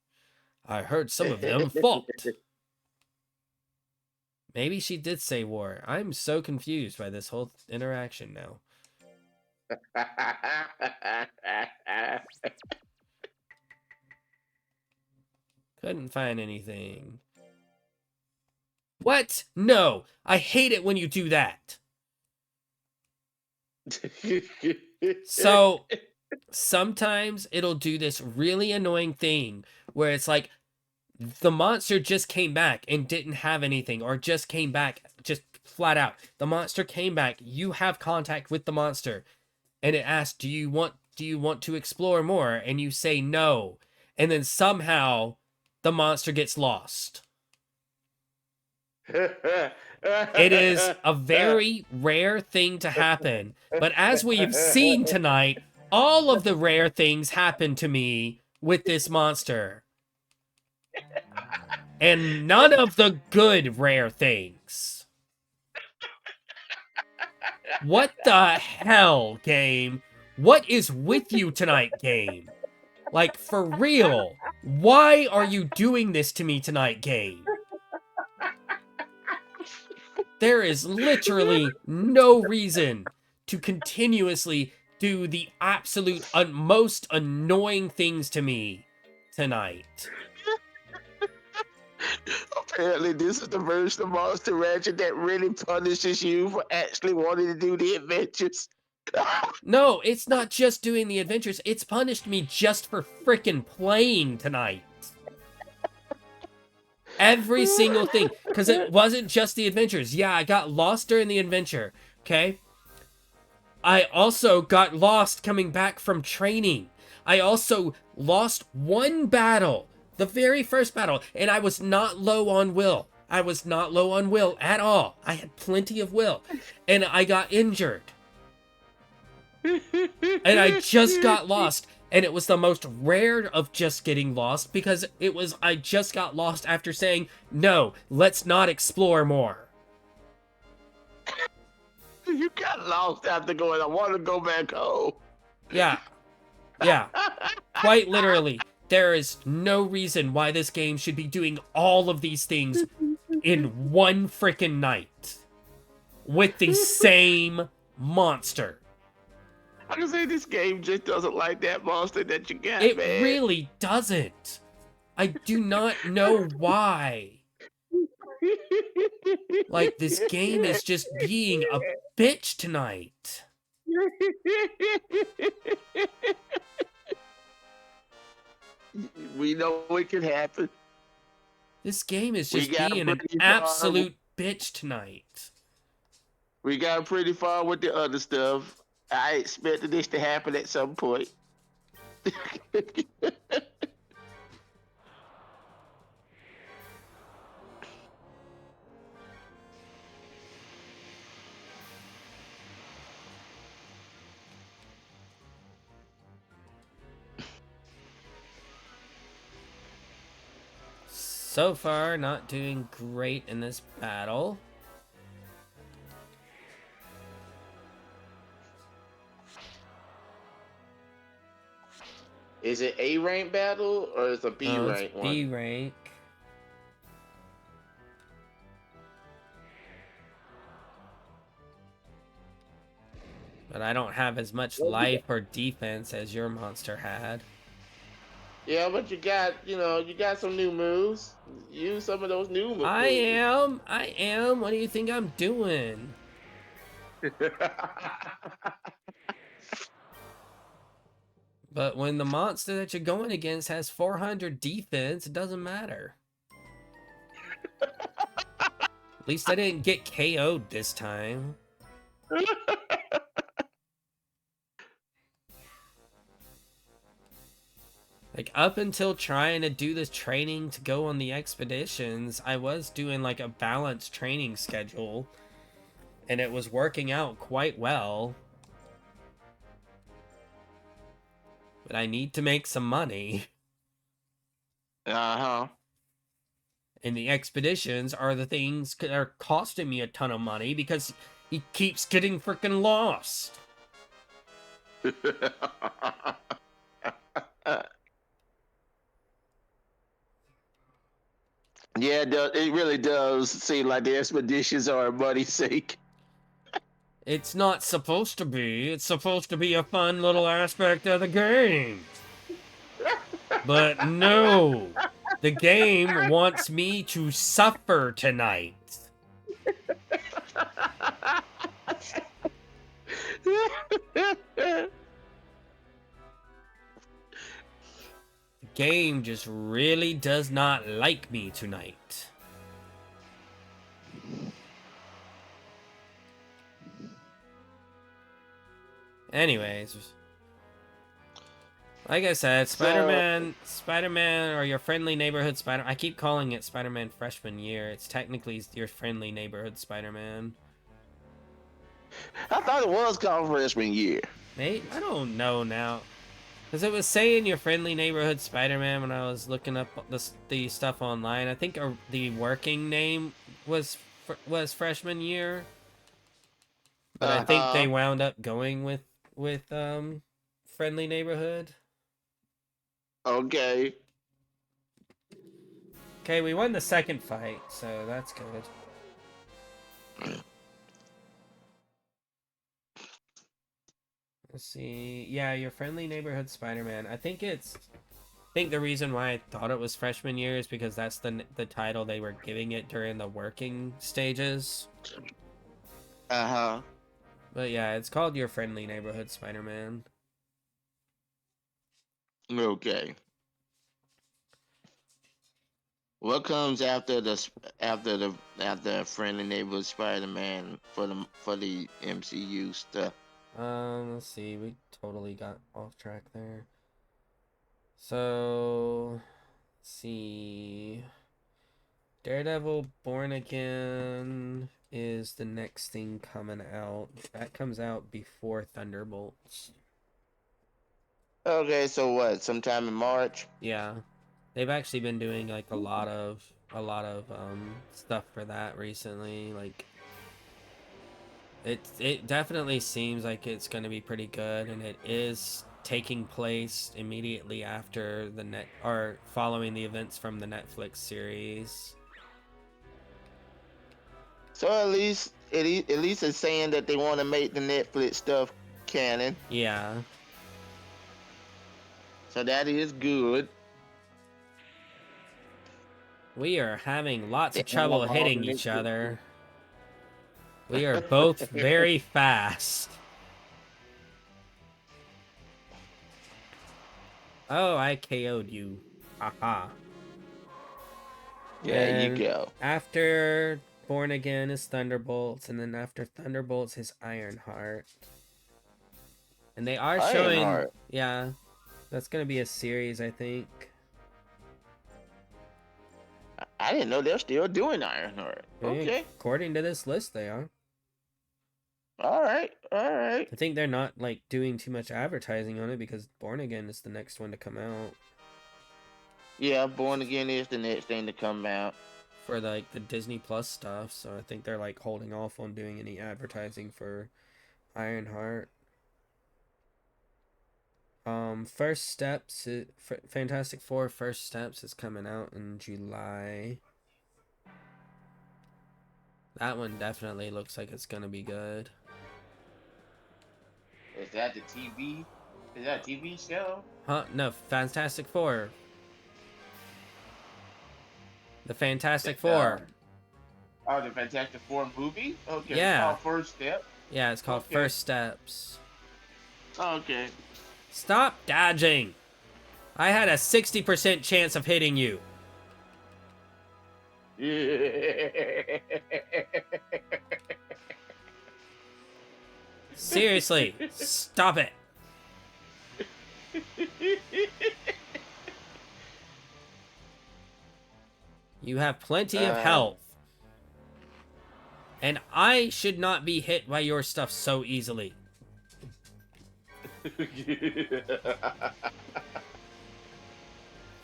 I heard some of them fought. Maybe she did say war. I'm so confused by this whole interaction now. Couldn't find anything. What? No! I hate it when you do that! So, sometimes it'll do this really annoying thing where it's like, the monster just came back and didn't have anything, or just came back just flat out. The monster came back, you have contact with the monster, and it asks, do you want to explore more? And you say no. And then somehow the monster gets lost. It is a very rare thing to happen, but as we've seen tonight, all of the rare things happened to me with this monster. And none of the good rare things. What the hell, game? What is with you tonight, game? Like, for real. Why are you doing this to me tonight, game? There is literally no reason to continuously do the absolute most annoying things to me tonight.
Apparently, this is the version of Monster Rancher that really punishes you for actually wanting to do the adventures.
No, it's not just doing the adventures. It's punished me just for frickin' playing tonight. Every single thing. Because it wasn't just the adventures. Yeah, I got lost during the adventure. Okay? I also got lost coming back from training. I also lost one battle. The very first battle. And I was not low on will. I was not low on will at all. I had plenty of will. And I got injured. And I just got lost. And it was the most rare of just getting lost because it was, I just got lost after saying, no, let's not explore more.
You got lost after going, I want to go back home.
Yeah. Yeah. Quite literally. There is no reason why this game should be doing all of these things in one freaking night. With the same monster.
I can say this game just doesn't like that monster that you got,
It
man.
really doesn't. I do not know why. Like, this game is just being a bitch tonight.
We know it can happen.
This game is just being an absolute bitch tonight.
We got pretty far with the other stuff. I expected this to happen at some point.
So far, not doing great in this battle.
Is it A rank battle or is it a B rank one?
B rank. But I don't have as much life or defense as your monster had.
Yeah, but you got, you got some new moves. Use some of those new moves.
I am. What do you think I'm doing? But when the monster that you're going against has 400 defense, it doesn't matter. At least I didn't get KO'd this time. Like, up until trying to do this training to go on the expeditions, I was doing, like, a balanced training schedule. And it was working out quite well. But I need to make some money.
Uh-huh.
And the expeditions are the things that are costing me a ton of money because he keeps getting freaking lost.
Yeah, it really does seem like the expeditions are a money's sake.
It's not supposed to be. It's supposed to be a fun little aspect of the game. But no. The game wants me to suffer tonight. The game just really does not like me tonight. Anyways, like I said, Spider-Man, or your friendly neighborhood Spider. I keep calling it Spider-Man freshman year. It's technically your friendly neighborhood Spider-Man.
I thought it was called freshman year.
Mate, I don't know now. Because it was saying your friendly neighborhood Spider-Man when I was looking up the stuff online. I think the working name was freshman year. But I think they wound up going with friendly neighborhood.
Okay.
Okay, we won the second fight, so that's good. Let's see. Yeah, your friendly neighborhood Spider-Man. I think the reason why I thought it was freshman year is because that's the title they were giving it during the working stages. But yeah, it's called Your Friendly Neighborhood Spider-Man.
Okay. What comes after Friendly Neighborhood Spider-Man for the MCU stuff?
Let's see. We totally got off track there. So, let's see. Daredevil Born Again is the next thing coming out. That comes out before Thunderbolts.
Okay, so what? Sometime in March?
Yeah. They've actually been doing like a lot of stuff for that recently. Like it definitely seems like it's going to be pretty good, and it is taking place immediately after or following the events from the Netflix series.
So at least it's saying that they want to make the Netflix stuff canon.
Yeah.
So that is good.
We are having lots of trouble hitting each other. We are both very fast. Oh, I KO'd you. Haha.
Yeah, you go.
After Born Again is Thunderbolts, and then after Thunderbolts is Ironheart. And they are showing...
Ironheart.
Yeah. That's going to be a series, I think.
I didn't know they're still doing Ironheart. Okay.
According to this list, they are.
All right.
I think they're not like doing too much advertising on it because Born Again is the next one to come out.
Yeah, Born Again is the next thing to come out
for like the Disney Plus stuff, so I think they're like holding off on doing any advertising for Ironheart. First Steps, Fantastic Four First Steps is coming out in July. That one definitely looks like it's gonna be good.
Is that the TV? Is that a TV show?
Huh? No, Fantastic Four. The Fantastic Four.
Oh, the Fantastic Four movie? Okay.
Yeah.
It's called First Step?
Yeah, it's called First Steps.
Okay.
Stop dodging! I had a 60% chance of hitting you. Seriously, stop it. You have plenty of health. And I should not be hit by your stuff so easily.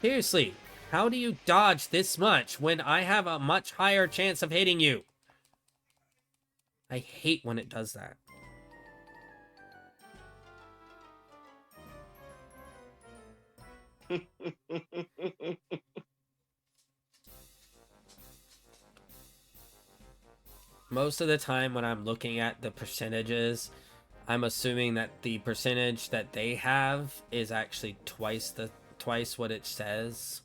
Seriously, how do you dodge this much when I have a much higher chance of hitting you? I hate when it does that. Most of the time when I'm looking at the percentages, I'm assuming that the percentage that they have is actually twice what it says.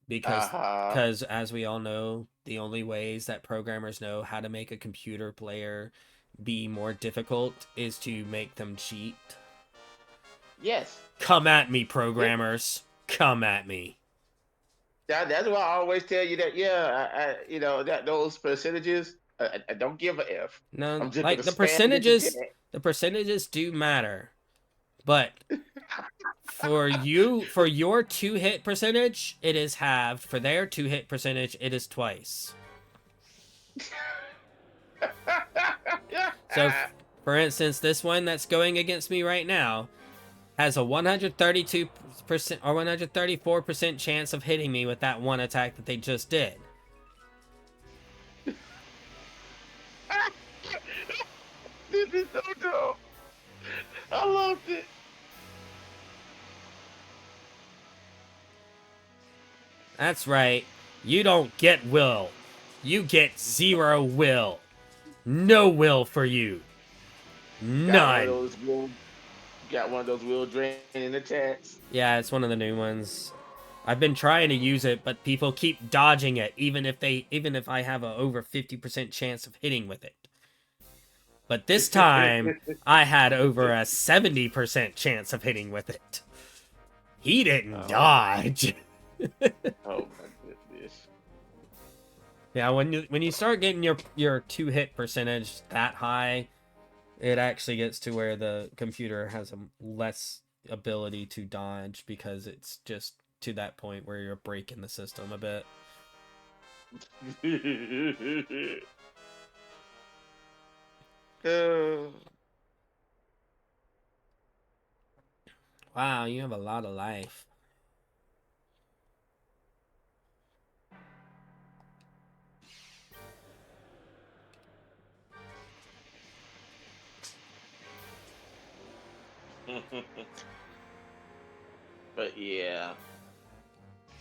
Because as we all know, the only ways that programmers know how to make a computer player be more difficult is to make them cheat.
Yes.
Come at me, programmers. Come at me.
That's why I always tell you that. Yeah, that those percentages. I don't give a f.
No, like the percentages. The percentages do matter, but for your 2-hit percentage, it is halved. For their 2-hit percentage, it is twice. So For instance, this one that's going against me right now has a 132% or 134% chance of hitting me with that one attack that they just did.
This is so dumb. I loved it.
That's right. You don't get will. You get 0 will. No will for you. None.
Got one of those will draining attacks.
Yeah, it's one of the new ones. I've been trying to use it, but people keep dodging it, even if I have a over 50% chance of hitting with it. But this time, I had over a 70% chance of hitting with it. He didn't dodge.
Oh my goodness.
Yeah, when you start getting your 2-hit percentage that high, it actually gets to where the computer has a less ability to dodge because it's just to that point where you're breaking the system a bit. Wow, you have a lot of life.
But yeah.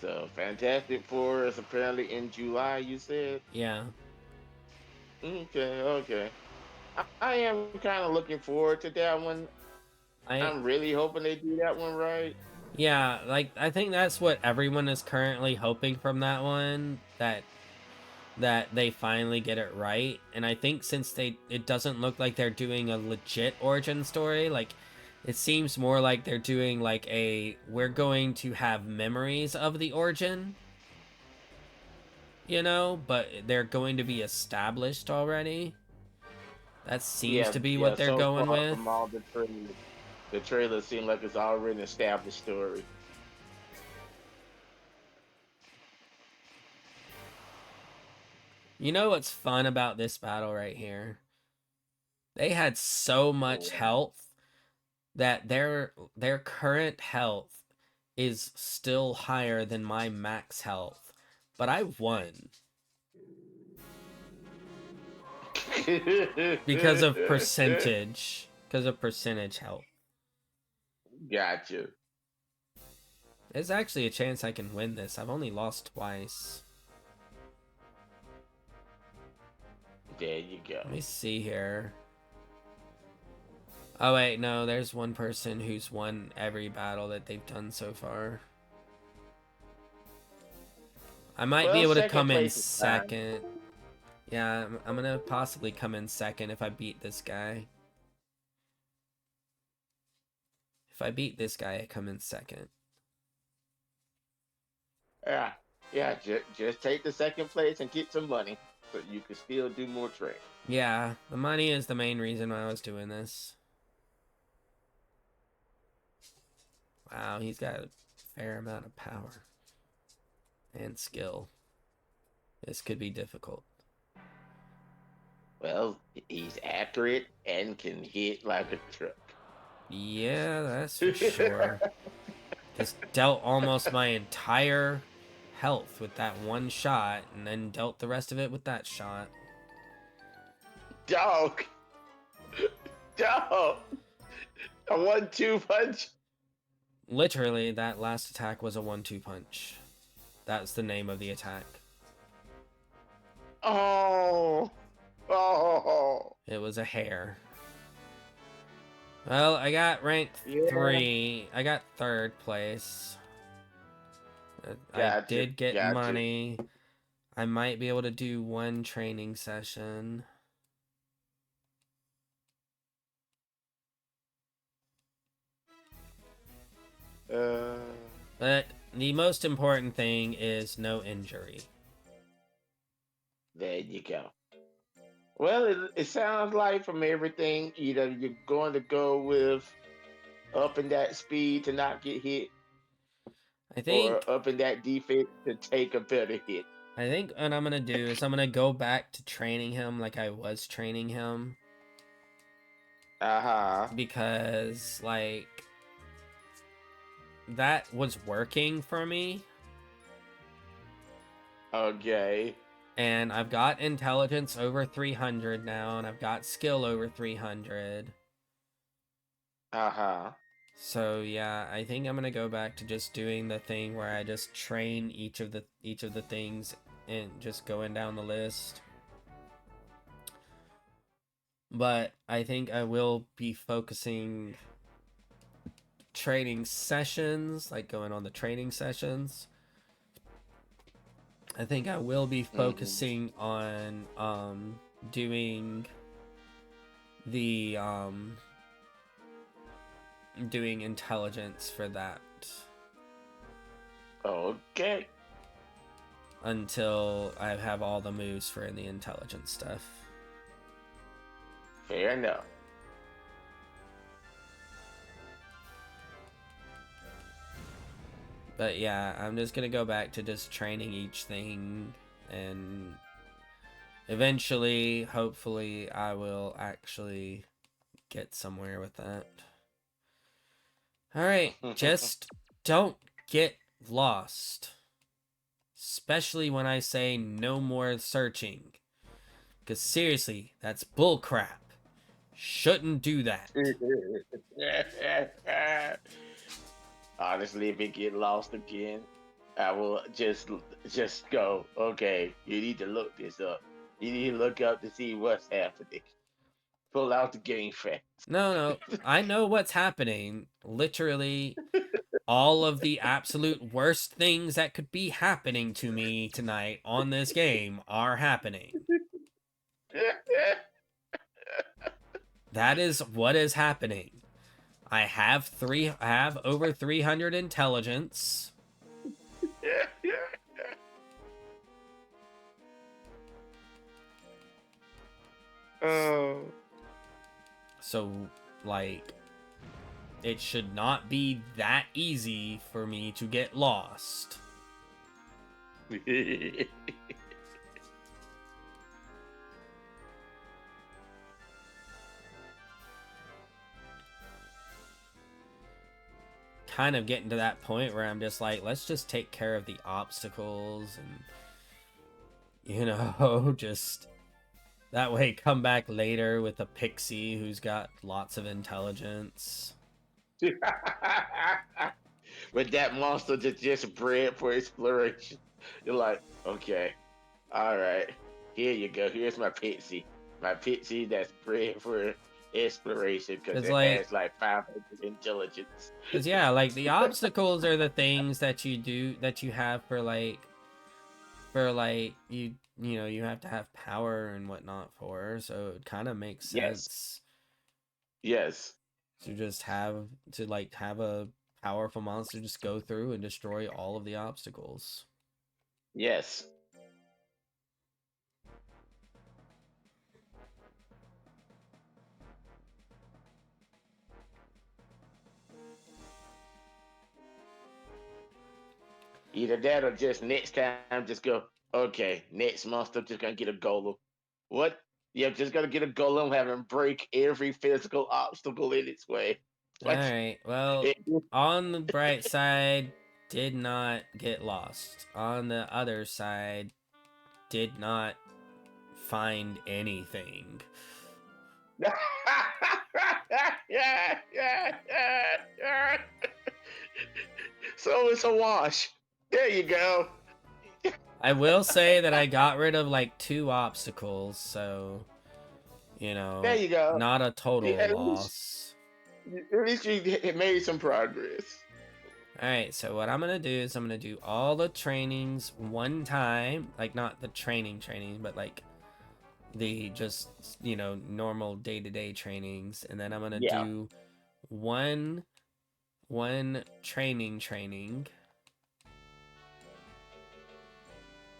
So Fantastic Four is apparently in July, you said?
Yeah.
Okay. I am kind of looking forward to that one. I'm really hoping they do that one right.
Yeah, like I think that's what everyone is currently hoping from that one, that they finally get it right. And I think since it doesn't look like they're doing a legit origin story, like it seems more like they're doing like we're going to have memories of the origin, but they're going to be established already. That seems to be what they're
so
going
far
with.
from all the trailers seem like it's already an established story.
You know what's fun about this battle right here? They had so much health that their current health is still higher than my max health, but I won because of percentage health.
Gotcha.
There's actually a chance I can win this. I've only lost twice.
There you go.
Let me see here. Oh wait, no, there's one person who's won every battle that they've done so far. I might be able to come in second. Yeah, I'm gonna possibly come in second if I beat this guy. If I beat this guy, I come in second.
Yeah, just take the second place and get some money so you can still do more training.
Yeah, the money is the main reason why I was doing this. Wow, he's got a fair amount of power and skill. This could be difficult.
Well, he's accurate and can hit like a truck.
Yeah, that's for sure. Just dealt almost my entire health with that one shot, and then dealt the rest of it with that shot.
Dog! A 1-2 punch?
Literally, that last attack was a 1-2 punch. That's the name of the attack.
Oh!
It was a hair. Well, I got rank 3. I got 3rd place. I did get money. I might be able to do 1 training session. But the most important thing is no injury.
There you go. Well, it sounds like from everything, either you're going to go with upping that speed to not get hit,
I think,
or upping that defense to take a better hit.
I think what I'm going to do is I'm going to go back to training him like I was training him.
Uh-huh.
because like that was working for me.
Okay.
And I've got intelligence over 300 now, and I've got skill over 300.
Uh-huh.
So yeah, I think I'm gonna go back to just doing the thing where I just train each of the things and just going down the list. But I think I will be focusing training sessions, like going on the training sessions. I think I will be focusing on doing the doing intelligence for that.
Okay.
Until I have all the moves for the intelligence stuff.
Fair enough.
But yeah, I'm just gonna go back to just training each thing, and eventually, hopefully, I will actually get somewhere with that. Alright, just don't get lost. Especially when I say no more searching. Because seriously, that's bullcrap. Shouldn't do that.
Honestly, if it get lost again, I will just go, okay, you need to look this up. You need to look up to see what's happening. Pull out the game facts.
No, I know what's happening. Literally, all of the absolute worst things that could be happening to me tonight on this game are happening. That is what is happening. I have over 300 intelligence.
Oh.
So, like, it should not be that easy for me to get lost. Kind of getting to that point where I'm just like, let's just take care of the obstacles and, you know, just that way come back later with a pixie who's got lots of intelligence.
With that monster just bred for exploration. You're like, okay, all right, here you go. Here's my pixie. My pixie that's bred for exploration because
It's
it
like,
has like 500 intelligence.
because yeah, like the obstacles are the things that you do that you have for like you know you have to have power and whatnot for, so it kind of makes
Yes.
sense
Yes.
to just have a powerful monster just go through and destroy all of the obstacles.
Yes. Either that or just next time, just go, okay, next monster, just gonna get a golem. What? Yeah, just gonna get a golem, have him break every physical obstacle in its way.
All
Like,
right, well, on the bright side, did not get lost. On the other side, did not find anything.
yeah, yeah, yeah, yeah. So it's a wash. There you go.
I will say that I got rid of like 2 obstacles, so you
There
know,
you go.
not a
Yeah,
total loss.
at least you made some progress.
Alright, so what I'm gonna do is I'm gonna do all the trainings one time. Like, not the training, but like the just, you know, normal day-to-day trainings. And then I'm gonna
Yeah.
do one training.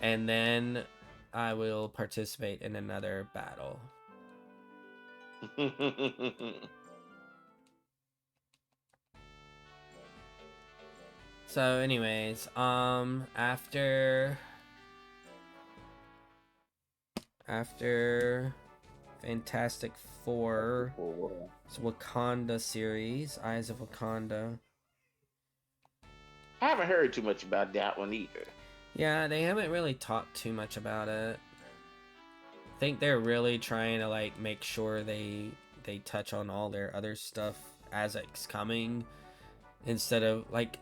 And then I will participate in another battle. So anyways, after Fantastic Four. It's Wakanda series, Eyes of Wakanda.
I haven't heard too much about that one either.
Yeah, they haven't really talked too much about it. I think they're really trying to like make sure they touch on all their other stuff as it's coming, instead of like,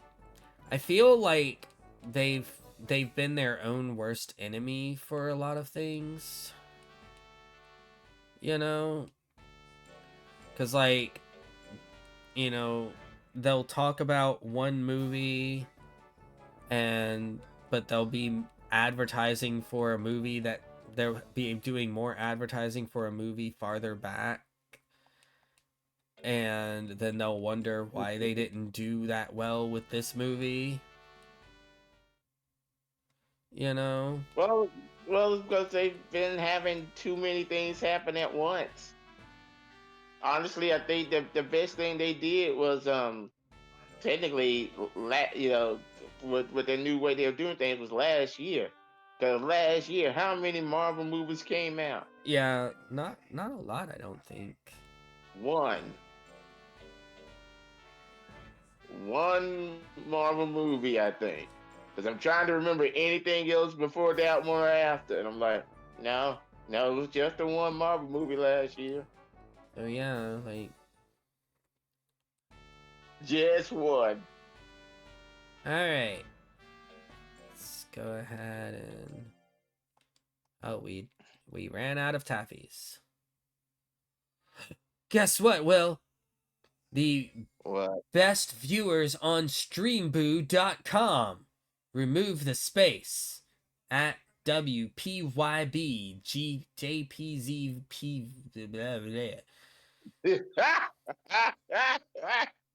I feel like they've been their own worst enemy for a lot of things, you know, because like, you know, they'll talk about one movie but they'll be advertising for a movie that they'll be doing more advertising for a movie farther back, and then they'll wonder why they didn't do that well with this movie, you know.
Well, it's because they've been having too many things happen at once. Honestly, I think the best thing they did was technically, you know, with the new way they were doing things was last year. Because last year, how many Marvel movies came out?
Yeah, not a lot, I don't think.
One Marvel movie, I think. Because I'm trying to remember anything else before that one or after, and I'm like, no, it was just the one Marvel movie last year.
Oh yeah, like
just one.
All right, let's go ahead and we ran out of taffies. Guess what, Will? The best viewers on streamboo.com remove the space at WPYBGJPZP.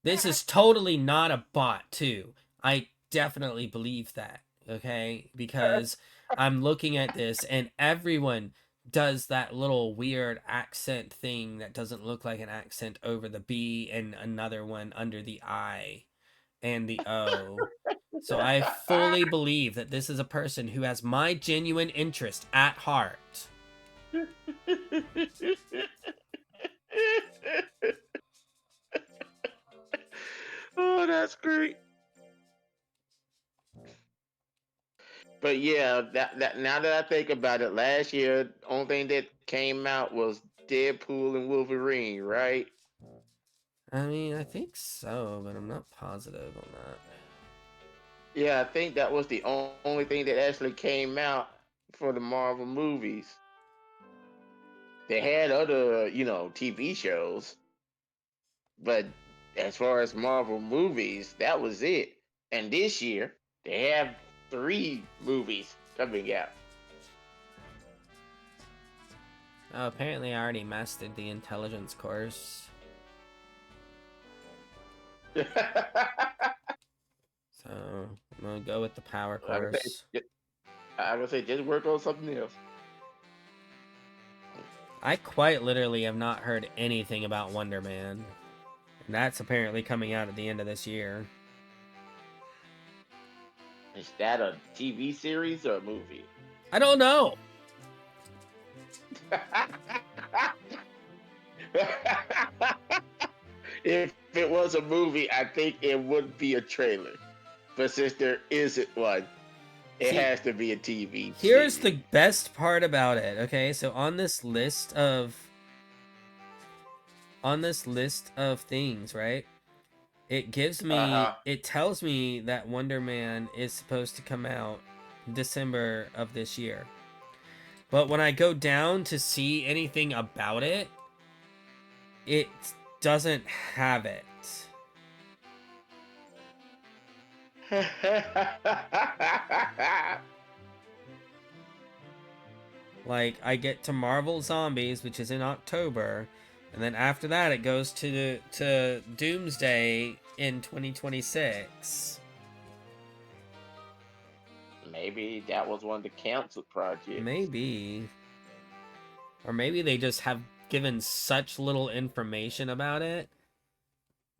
This is totally not a bot, too. I definitely believe that, okay? Because I'm looking at this and everyone does that little weird accent thing that doesn't look like an accent over the B and another one under the I and the O. So I fully believe that this is a person who has my genuine interest at heart.
Oh, that's great. But yeah, that now that I think about it, last year, the only thing that came out was Deadpool and Wolverine, right?
I mean, I think so, but I'm not positive on that.
Yeah, I think that was the only thing that actually came out for the Marvel movies. They had other, TV shows, but as far as Marvel movies, that was it. And this year, they have 3 movies coming out.
Oh, apparently I already mastered the intelligence course. So I'm gonna go with the power course.
I would say just work on something else.
I quite literally have not heard anything about Wonder Man. And that's apparently coming out at the end of this year.
Is that a TV series or a movie?
I don't know.
If it was a movie, I think it would be a trailer. But since there isn't one, it has to be a TV
Here's
series.
the best part about it, okay? So on this list of things, right? It gives me it tells me that Wonder Man is supposed to come out December of this year. But when I go down to see anything about it, it doesn't have it. Like, I get to Marvel Zombies, which is in October, and then after that it goes to Doomsday in 2026.
Maybe that was one of the canceled projects.
Maybe. Or maybe they just have given such little information about it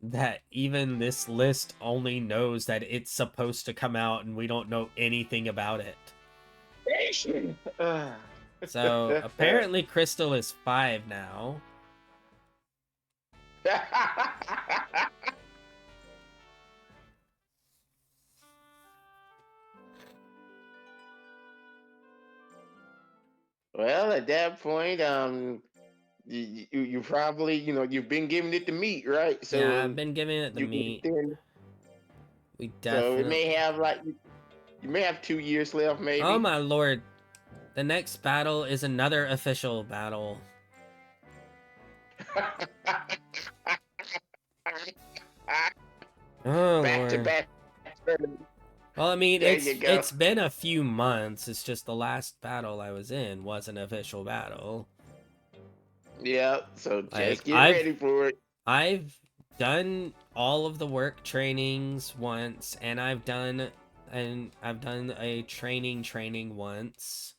that even this list only knows that it's supposed to come out and we don't know anything about it. So apparently Crystal is 5 now.
Well, at that point, you probably, you've been giving it the meat, right?
Yeah, I've
So
been giving it the
you can
meat.
then,
We
so it
definitely.
may have like you may have 2 years left,
Oh
maybe.
my lord. The next battle is another official battle. Oh
Back to
lord.
back.
Well, I mean,
There you go.
it's been a few months. It's just the last battle I was in was an official battle.
Yeah, so
Like
just get ready for it.
I've done all of the work trainings once, and I've done a training once.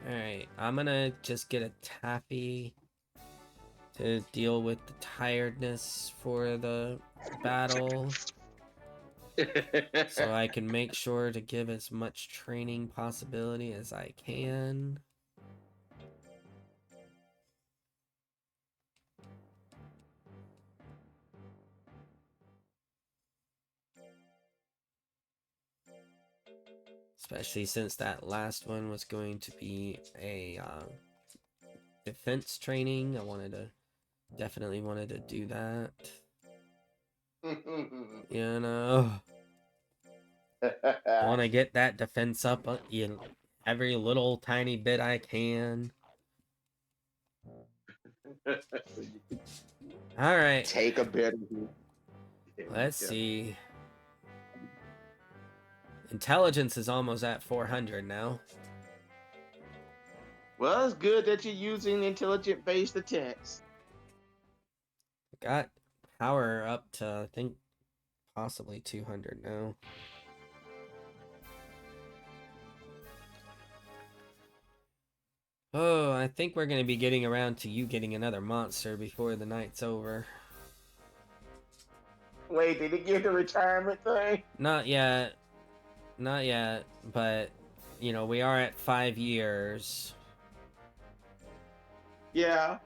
Alright, I'm gonna just get a taffy to deal with the tiredness for the battle. So I can make sure to give as much training possibility as I can. Especially since that last one was going to be a defense training. Definitely wanted to do that. You know, want to get that defense up every little tiny bit I can. All right.
Take a better.
Let's see. Intelligence is almost at 400 now.
Well, it's good that you're using intelligent-based attacks.
Got power up to, I think, possibly 200 now. Oh, I think we're going to be getting around to you getting another monster before the night's over.
Wait, did it get the retirement thing?
Not yet. Not yet, but, we are at 5 years.
Yeah.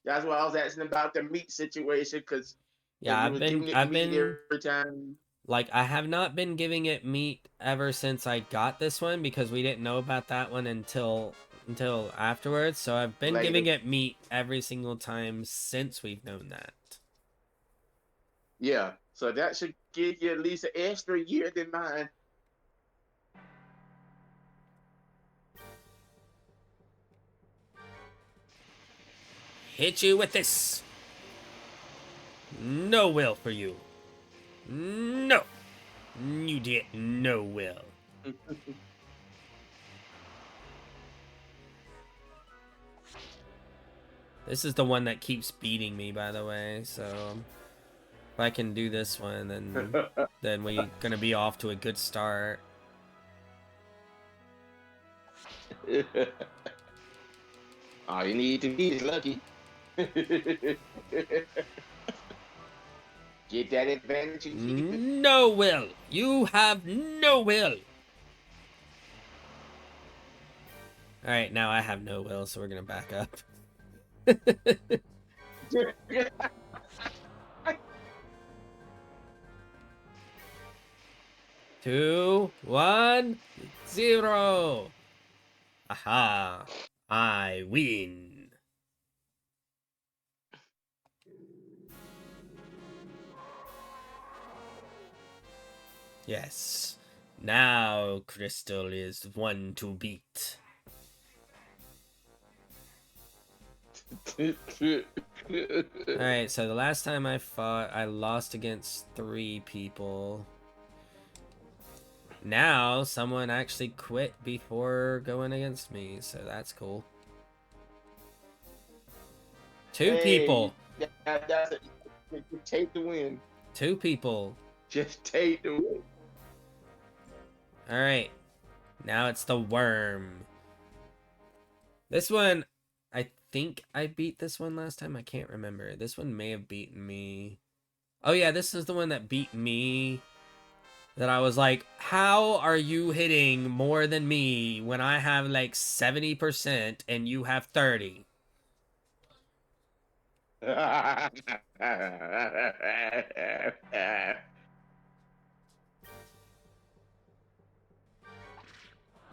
That's why I was asking about the meat situation, because
Yeah,
you was giving it meat every time.
Like, I have not been giving it meat ever since I got this one, because we didn't know about that one until afterwards. So I've been
Later.
giving it meat every single time since we've known that.
Yeah, so that should give you at least an extra year than mine.
Hit you with this. No will for you. No. You get no will. This is the one that keeps beating me, by the way, so if I can do this one, then we're gonna be off to a good start.
All you need to be is lucky. Get that advantage and keep it.
No will. You have no will. Alright, now I have no will, so we're gonna back up. 2, 1, 0. Aha. I win. Yes. Now Crystal is one to beat. Alright, so the last time I fought, I lost against 3 people. Now, someone actually quit before going against me, so that's cool. 2 people.
That's it. Take the win.
2 people.
Just take the win.
Alright. Now it's the worm. This one, I think I beat this one last time. I can't remember. This one may have beaten me. Oh yeah, this is the one that beat me. That I was like, how are you hitting more than me when I have like 70% and you have 30?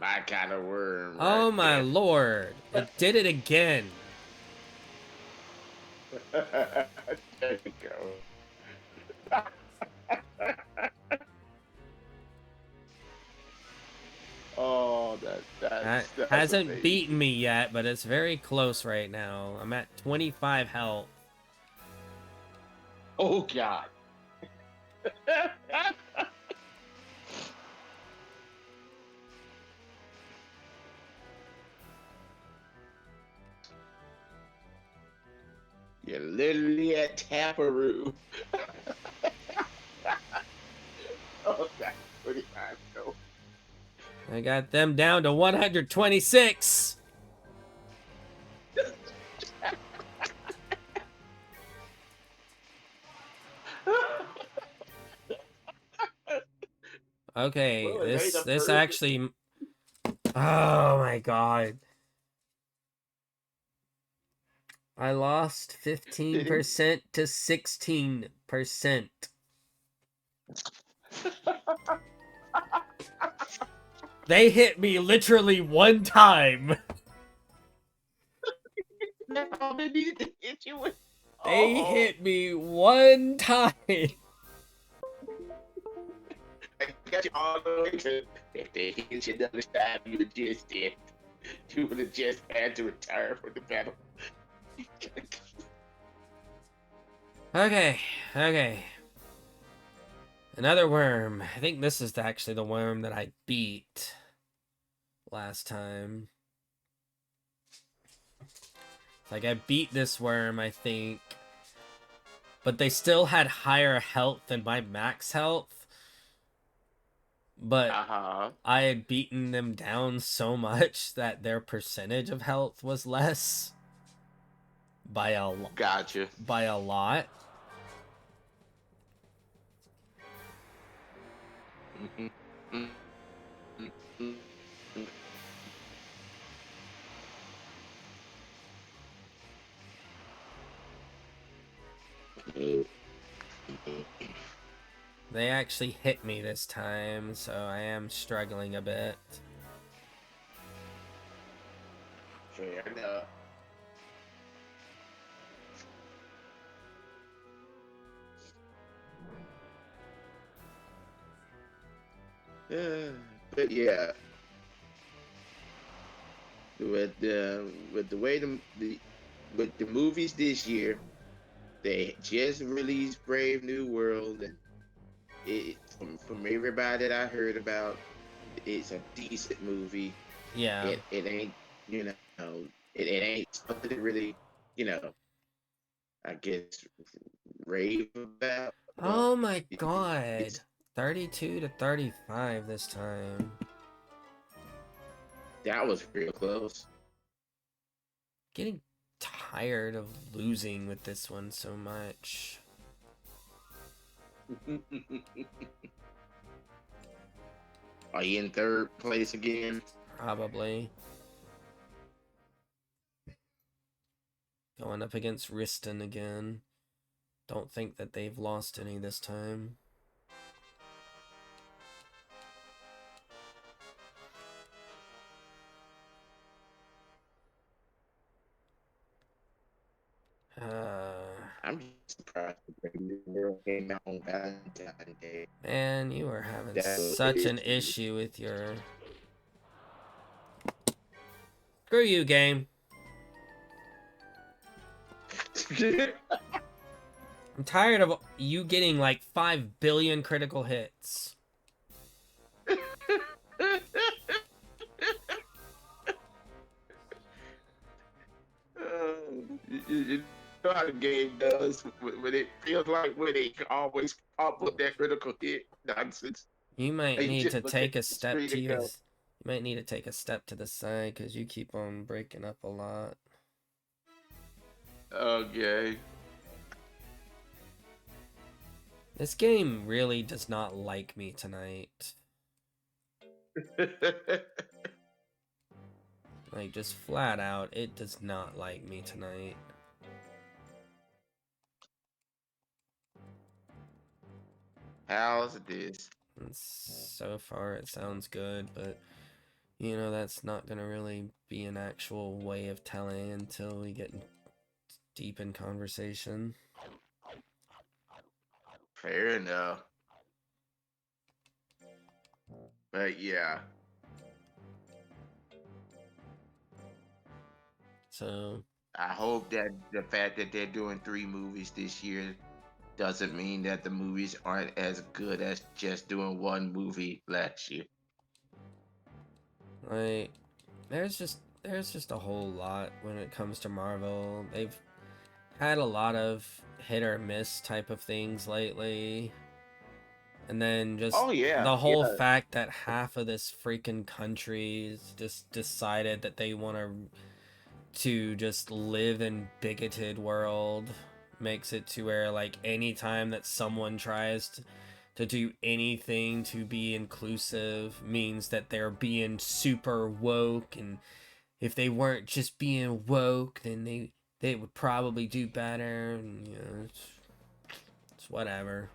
My kind of worm right
Oh my
there.
lord. It did it again.
There you go. Oh,
That
that's
hasn't beaten
amazing.
me yet, but it's very close right now. I'm at 25 health.
Oh God. You're literally at Taparoo. Oh, that's 25 though.
I got them down to 126. Okay,
Well, it ain't a
this
perfect.
actually. Oh my god. I lost
It is.
15% to 16%. They hit me literally one time.
That's all they needed to hit you with.
They
Oh,
hit me one time.
I got you all the way to. If they hit you another time, you would just did. You would have just had to retire from the battle.
Okay, okay. Another worm. I think this is actually the worm that I beat last time. Like, I beat this worm, I think. But they still had higher health than my max health. But
Uh-huh.
I had beaten them down so much that their percentage of health was less by
Gotcha.
by a lot.
Mhm. Mhm.
They actually hit me this time, so I am struggling a bit.
Fair enough. Uh, but yeah, with the way the with the movies this year, they just released Brave New World, and from everybody that I heard about, it's a decent movie.
Yeah.
It ain't you know it ain't something to really you know I guess rave about, but
Oh my god.
it's
32 to 35 this time.
that was real close.
Getting tired of losing with this one so much.
Are you in third place again?
Probably. Going up against Riston again. Don't think that they've lost any this time.
I'm just surprised the Brave New World came out on Valentine's Day.
Man, you are having
That was
such an
crazy
issue with your... Screw you, game.
to me.
I'm tired of you getting like 5 billion critical hits.
You know how the game does when it feels like when it can always pop up that critical hit nonsense.
You might
And you
need to
just look at
take a
the
step
screen
to
and
your...
go,
You might need to take a step to the side because you keep on breaking up a lot.
okay.
This game really does not like me tonight. Like, just flat out, it does not like me tonight.
How's this?
And so far, it sounds good, but, you know, that's not gonna really be an actual way of telling until we get deep in conversation.
Fair enough. But yeah.
So
I hope that the fact that they're doing 3 movies this year doesn't mean that the movies aren't as good as just doing one movie last year.
like, there's just a whole lot when it comes to Marvel. They've had a lot of hit or miss type of things lately. And then just the whole fact that half of this freaking country just decided that they want to just live in bigoted world makes it to where, like, anytime that someone tries to do anything to be inclusive means that they're being super woke, and if they weren't just being woke, then they would probably do better, and, you know, it's whatever.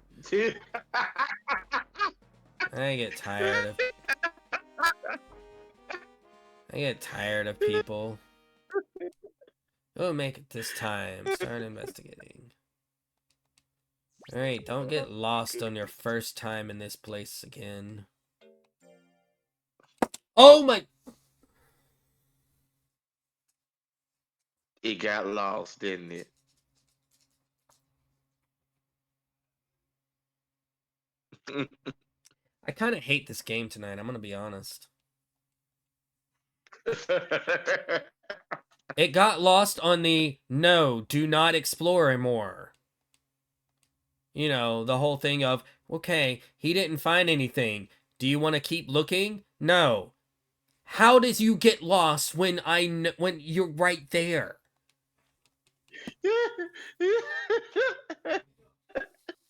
I get tired of people. We'll make it this time. Start investigating. Alright, don't get lost on your first time in this place again. Oh my...
It got lost, didn't it?
I kind of hate this game tonight, I'm gonna be honest. It got lost on the no, do not explore anymore. You know, the whole thing of, okay, he didn't find anything. Do you want to keep looking? No. How does you get lost when when you're right there?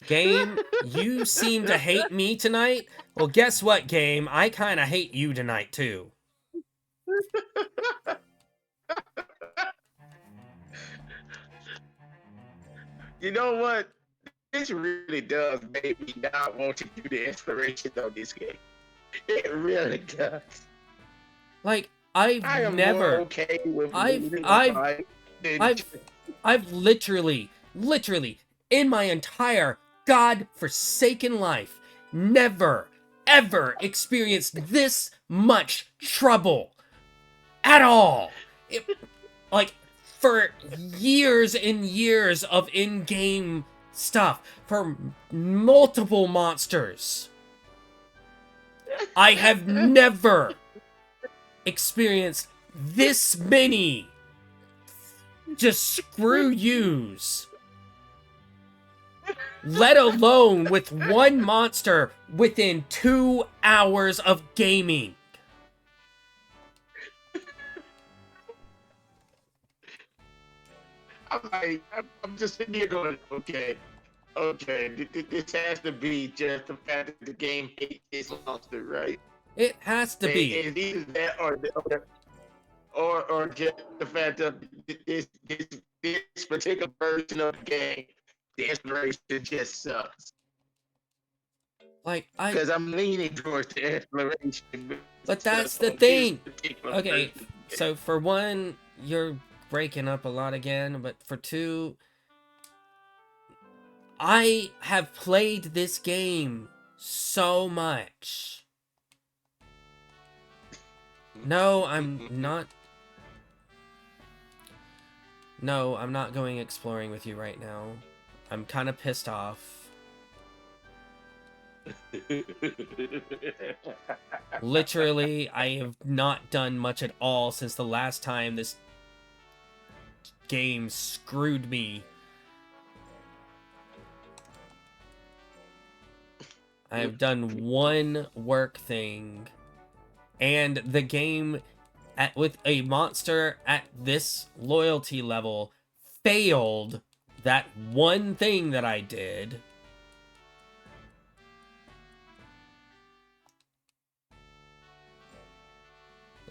Game, you seem to hate me tonight? Well, guess what, game? I kind of hate you tonight, too.
You know what? This really does make me not want to do the exploration of this game. It really does.
Like, I've never...
okay with
I've literally, in my entire God-forsaken life, never, ever experienced this much trouble at all. Like, for years and years of in-game stuff, for multiple monsters, I have never experienced this many just screw yous. Let alone with one monster within 2 hours of gaming.
I'm just sitting here going, okay, this has to be just the fact that the game hates this monster, right?
It has to be.
It's either that or just the fact that this particular version of the game, the exploration just sucks.
Like,
because I'm leaning towards the exploration.
But that's the thing. Okay, so for one, you're breaking up a lot again, but for two, I have played this game so much. No, I'm not. No, I'm not going exploring with you right now. I'm kind of pissed off. Literally, I have not done much at all since the last time this game screwed me. I have done one work thing, and the game with a monster at this loyalty level failed that one thing that I did.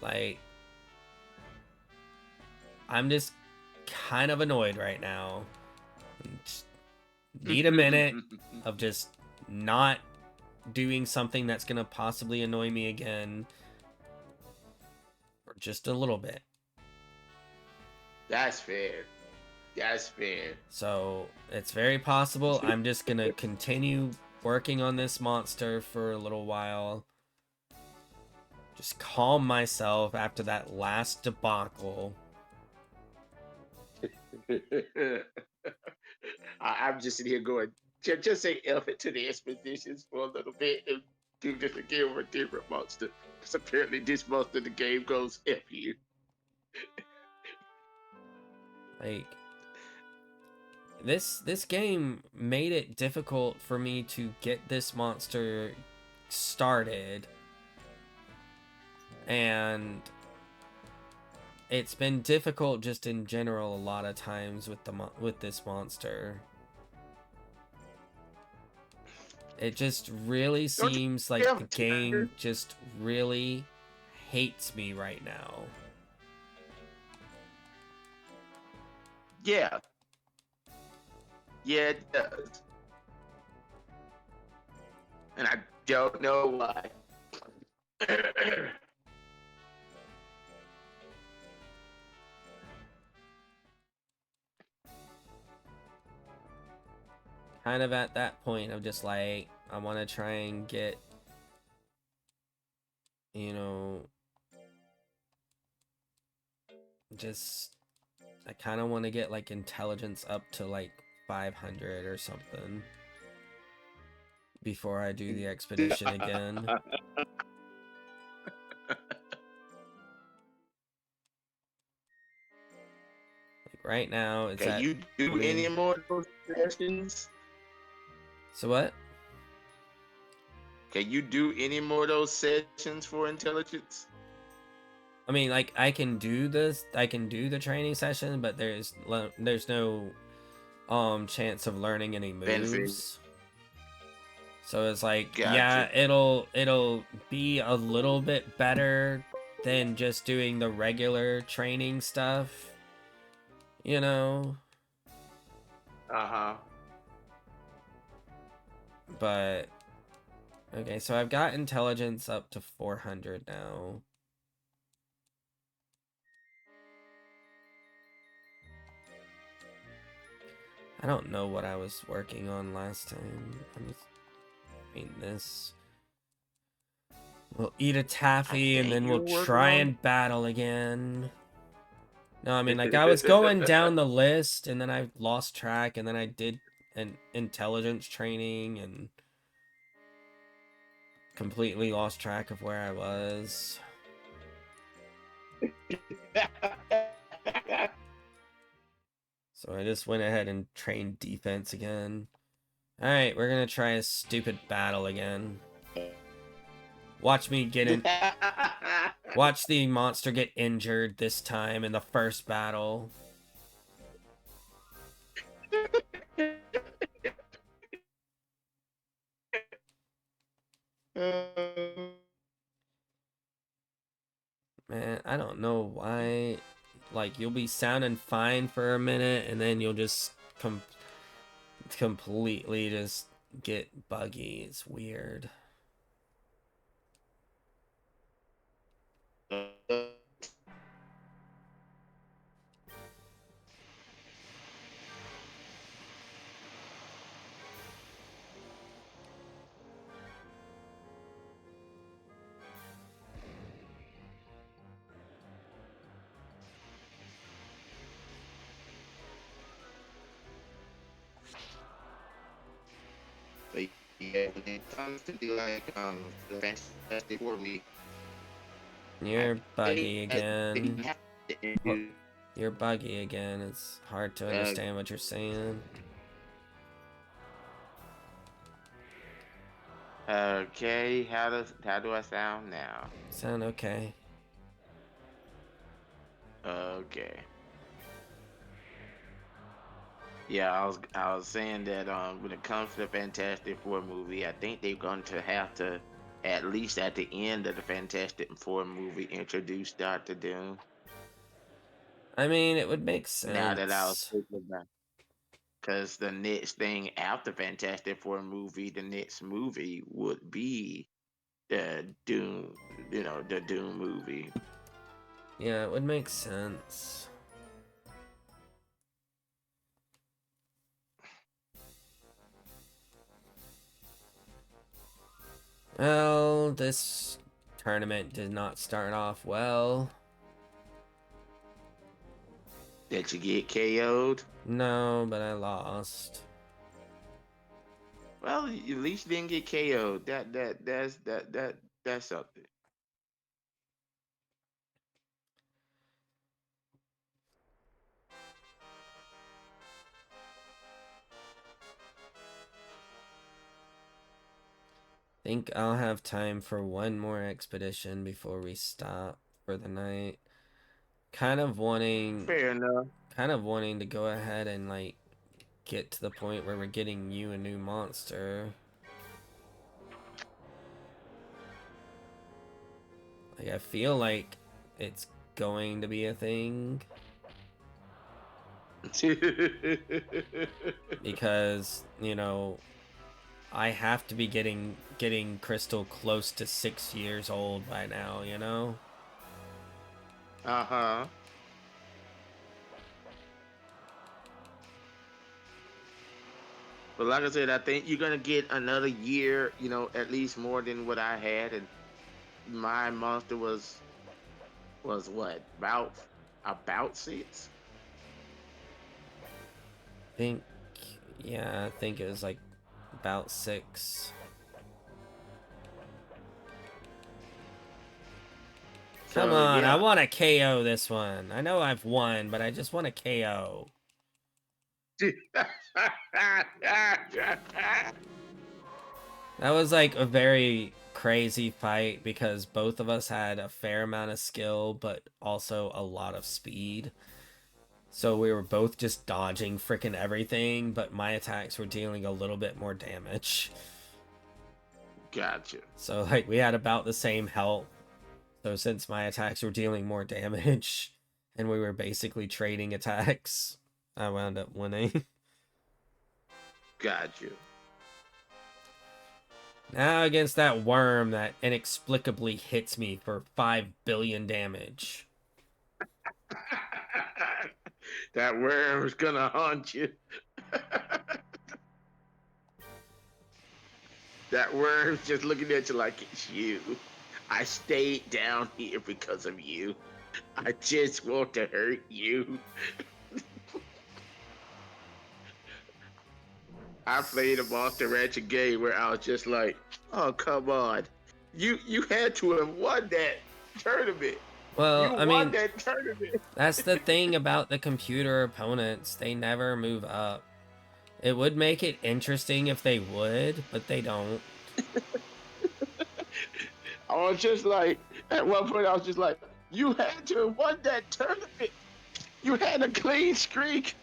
Like, I'm just kind of annoyed right now. Just need a minute of just not doing something that's gonna possibly annoy me again for just a little bit.
That's fair. That's fair.
So it's very possible I'm just gonna continue working on this monster for a little while. Just calm myself after that last debacle.
I'm just sitting here going, just say F it to the expeditions for a little bit and do this again with a different monster. Because apparently this monster in the game goes F you.
Like, this game made it difficult for me to get this monster started, and it's been difficult just in general a lot of times with this monster. It just really seems like the game just really hates me right now.
Yeah. Yeah, it does. And I don't know why.
Kind of at that point of just like, I want to try and get, you know, just, I kind of want to get like intelligence up to like 500 or something before I do the expedition again. Like right now, it's
Can you do any more of those sessions?
So what?
Can you do any more of those sessions for intelligence?
I mean, like, I can do this, I can do the training session, but there's no chance of learning any moves.
Benefit.
So it's like,
Gotcha.
yeah, it'll be a little bit better than just doing the regular training stuff, you know?
Uh-huh.
But okay, so I've got intelligence up to 400 now. I don't know what I was working on last time. I mean, this. We'll eat a taffy and then we'll try and battle again. No, I mean, like, I was going down the list and then I lost track and then I did an intelligence training and completely lost track of where I was. So I just went ahead and trained defense again. Alright, we're gonna try a stupid battle again. Watch me get in. Watch the monster get injured this time in the first battle. Man, I don't know why. Like, you'll be sounding fine for a minute, and then you'll just completely just get buggy. It's weird.
But yeah, when it comes to the Fantastic Four league,
you're buggy again. You're buggy again. It's hard to understand what you're saying.
Okay, how do I sound now?
Sound okay.
Okay. Yeah, I was saying that when it comes to the Fantastic Four movie, I think they're going to have to at least at the end of the Fantastic Four movie, introduced Doctor Doom.
I mean, it would make
Now that I was
sense.
thinking about, because the next thing after Fantastic Four movie, the next movie would be the Doom, the Doom movie.
Yeah, it would make sense. Well, this tournament did not start off well.
Did you get KO'd?
No, but I lost.
Well, at least you didn't get KO'd. That's something.
Think I'll have time for one more expedition before we stop for the night. Kind of wanting
Fair enough.
to go ahead and like get to the point where we're getting you a new monster. Like I feel like it's going to be a thing. Because, I have to be getting Crystal close to 6 years old by now,
Uh-huh. But like I said, I think you're gonna get another year, at least more than what I had, and my monster was what, about 6.
think I think it was like about 6. Come
So
on, I
yeah.
want to KO this one. I know I've won, but I just want to KO. That was like a very crazy fight because both of us had a fair amount of skill, but also a lot of speed. So we were both just dodging freaking everything, but my attacks were dealing a little bit more damage.
Gotcha.
So like we had about the same health. So since my attacks were dealing more damage and we were basically trading attacks, I wound up winning.
Gotcha.
Now against that worm that inexplicably hits me for 5 billion damage.
That worm's gonna haunt you. That worm's just looking at you like it's you. I stayed down here because of you. I just want to hurt you. I played a Monster Rancher game where I was just like, oh come on. You had to have won that tournament.
Well,
You
I
won
mean,
that tournament.
that's the thing about the computer opponents. They never move up. It would make it interesting if they would, but they don't.
I was just like, at one point, I was just like, you had to have won that tournament. You had a clean streak.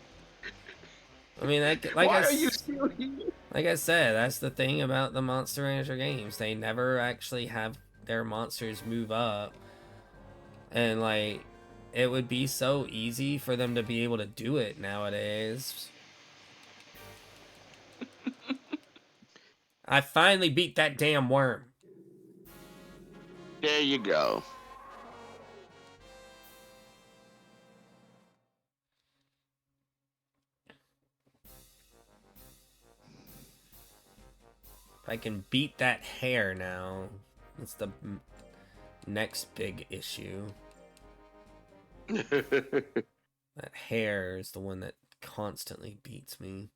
I mean,
Why are you still here?
like I said, that's the thing about the Monster Rancher games. They never actually have their monsters move up. And, like, it would be so easy for them to be able to do it nowadays. I finally beat that damn worm.
There you go.
If I can beat that hare now, that's the next big issue. That hare is the one that constantly beats me.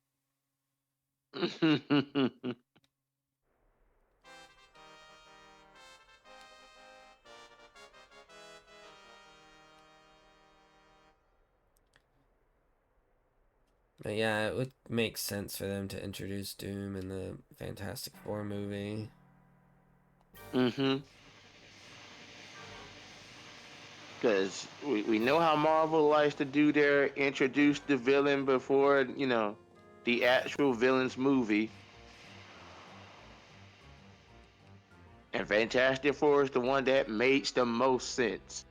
But yeah, it would make sense for them to introduce Doom in the Fantastic Four movie.
Because we know how Marvel likes to do their introduce the villain before, the actual villain's movie. And And Fantastic Four is the one that makes the most sense.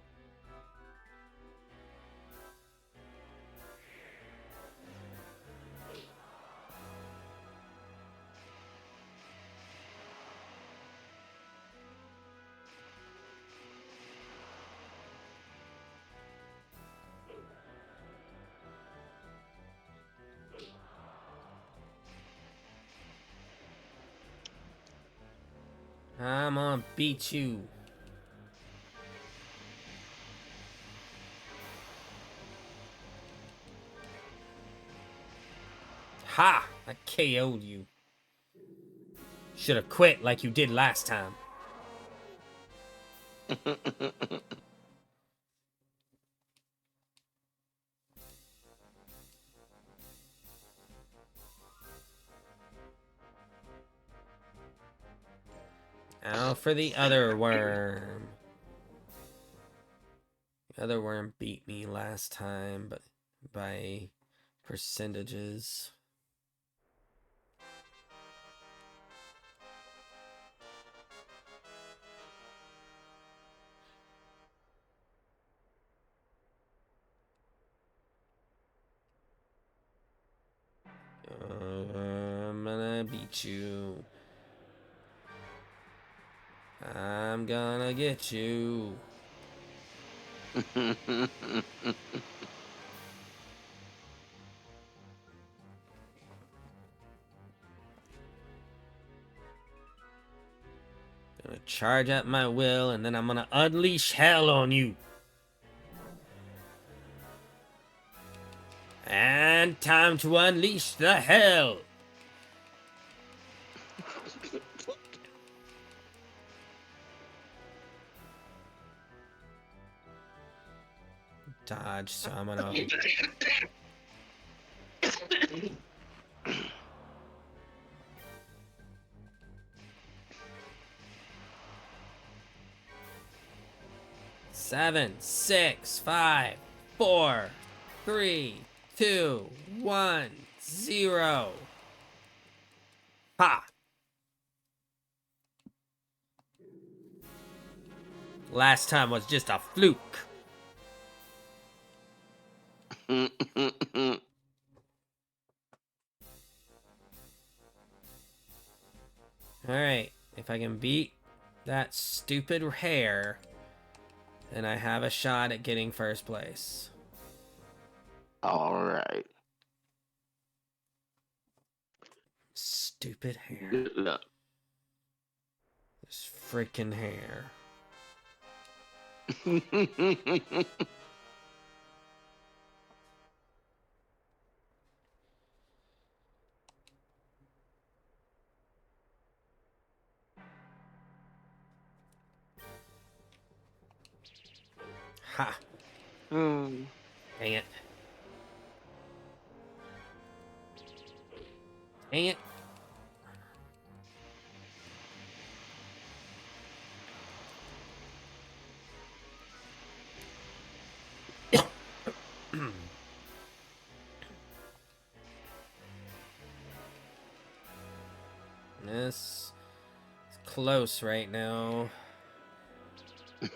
I'm gonna beat you. Ha! I KO'd you. Should have quit like you did last time. Now for the other worm. The other worm beat me last time, but by percentages. I'm gonna beat you. I'm gonna get you. Gonna charge at my will, and then I'm gonna unleash hell on you. And time to unleash the hell. Dodge, so I'm gonna... Seven, 6, 5, 4, 3, 2, 1, 0. Ha! Last time was just a fluke. Alright, if I can beat that stupid hair, then I have a shot at getting first place.
Alright.
Stupid hair.
Good luck.
This freaking hair. Ha! Dang it. Dang it. This is close right now.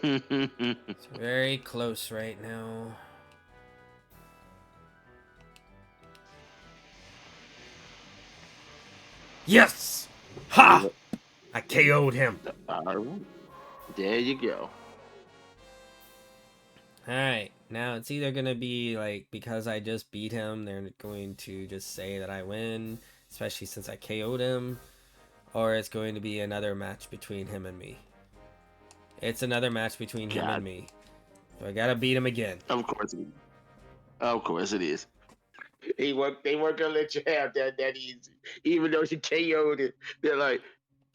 It's very close right now. Yes! Ha! I KO'd him.
There you go.
Alright, now it's either gonna be like, because I just beat him, they're going to just say that I win, especially since I KO'd him, or it's going to be another match between him and me. It's another match between him and me. So I gotta beat him again.
Of course it is. Of course it is. They weren't gonna let you have that easy. Even though you KO'd it, they're like,